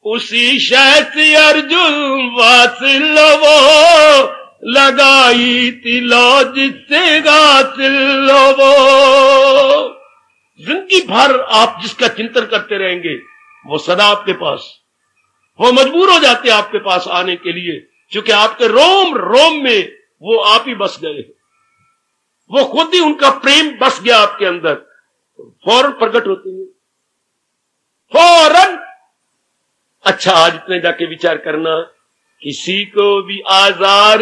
उसी शय से अर्जुन वास लवो, लगाई तिलो जिससे गासिल लवो। जिंदगी भर आप जिसका चिंतन करते रहेंगे वो सदा आपके पास, वो मजबूर हो जाते हैं आपके पास आने के लिए, क्योंकि आपके रोम रोम में वो आप ही बस गए, वो खुद ही उनका प्रेम बस गया आपके अंदर, फौरन प्रकट होते हैं, फौरन। अच्छा, आज इतने जाके विचार करना, किसी को भी आजार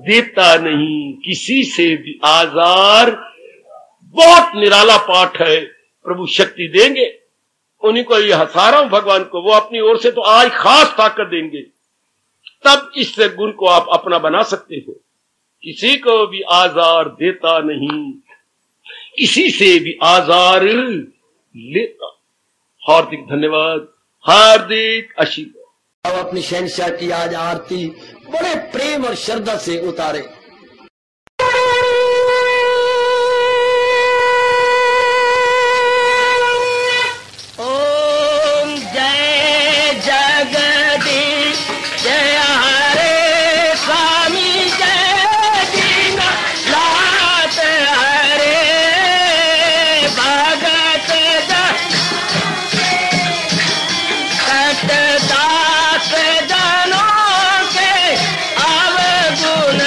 देता नहीं, किसी से भी आजार, बहुत निराला पाठ है। प्रभु शक्ति देंगे, उन्हीं को ये हंसा रहा हूं भगवान को, वो अपनी ओर से तो आज खास ताकत देंगे, तब इस गुण को आप अपना बना सकते हो। किसी को भी आजार देता नहीं, किसी से भी आजार लेता। हार्दिक धन्यवाद, हार्दिक आशीर्वाद। अब अपनी शहंशाह की आज आरती बड़े प्रेम और श्रद्धा से उतारे। ओम जय जगदीश जय हरे स्वामी, जय दीननाथ हरे भगत दास जनों के अवगुण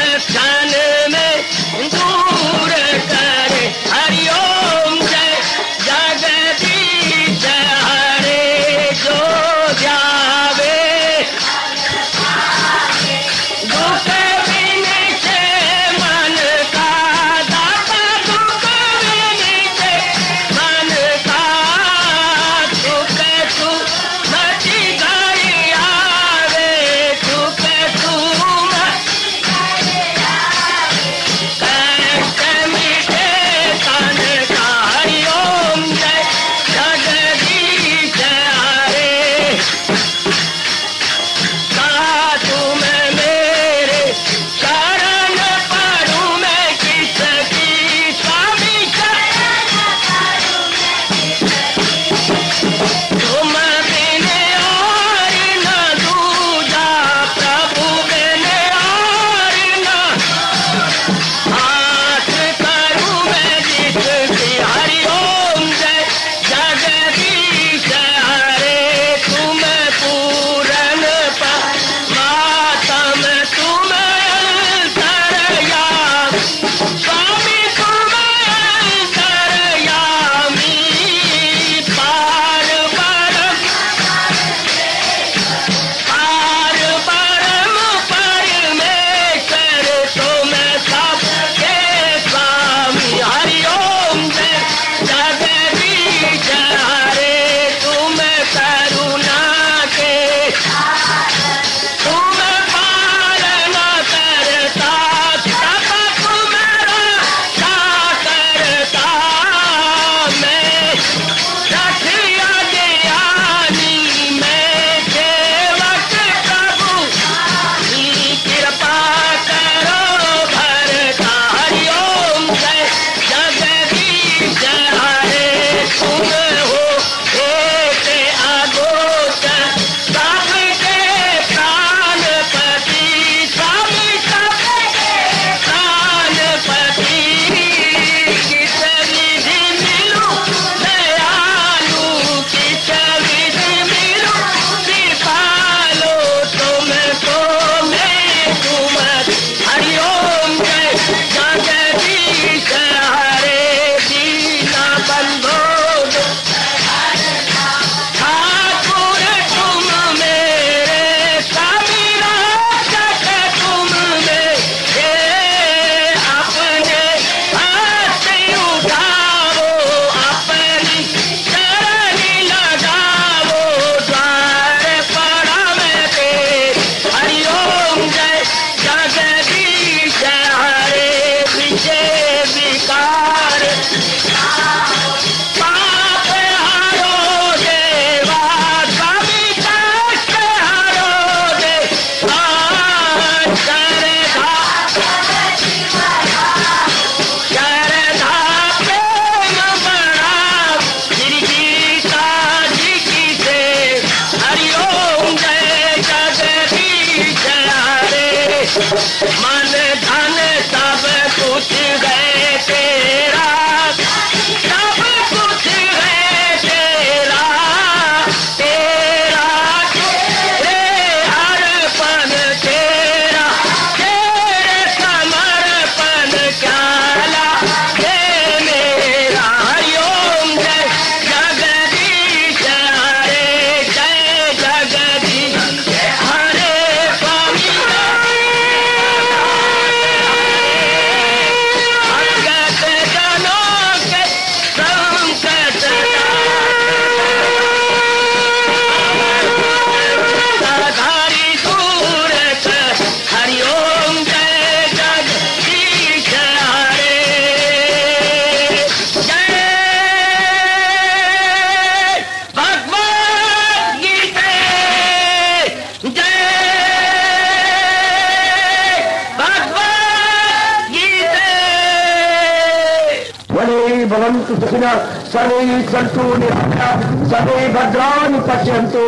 भवन्तु सुखिनः सर्वे सन्तु निरामयाः सर्वे भद्राणि पश्यन्तु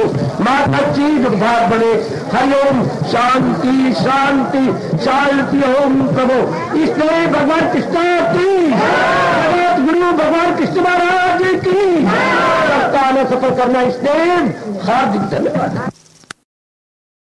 मा कश्चित् दुःखभाग् भवेत्। हरि ओम शांति शांति शांति। ओम प्रभु इसलिए भगवान कृष्ण की जगत गुरु भगवान कृष्ण महाराज की सप्ताह में सफल करना इसलिए हार्दिक धन्यवाद।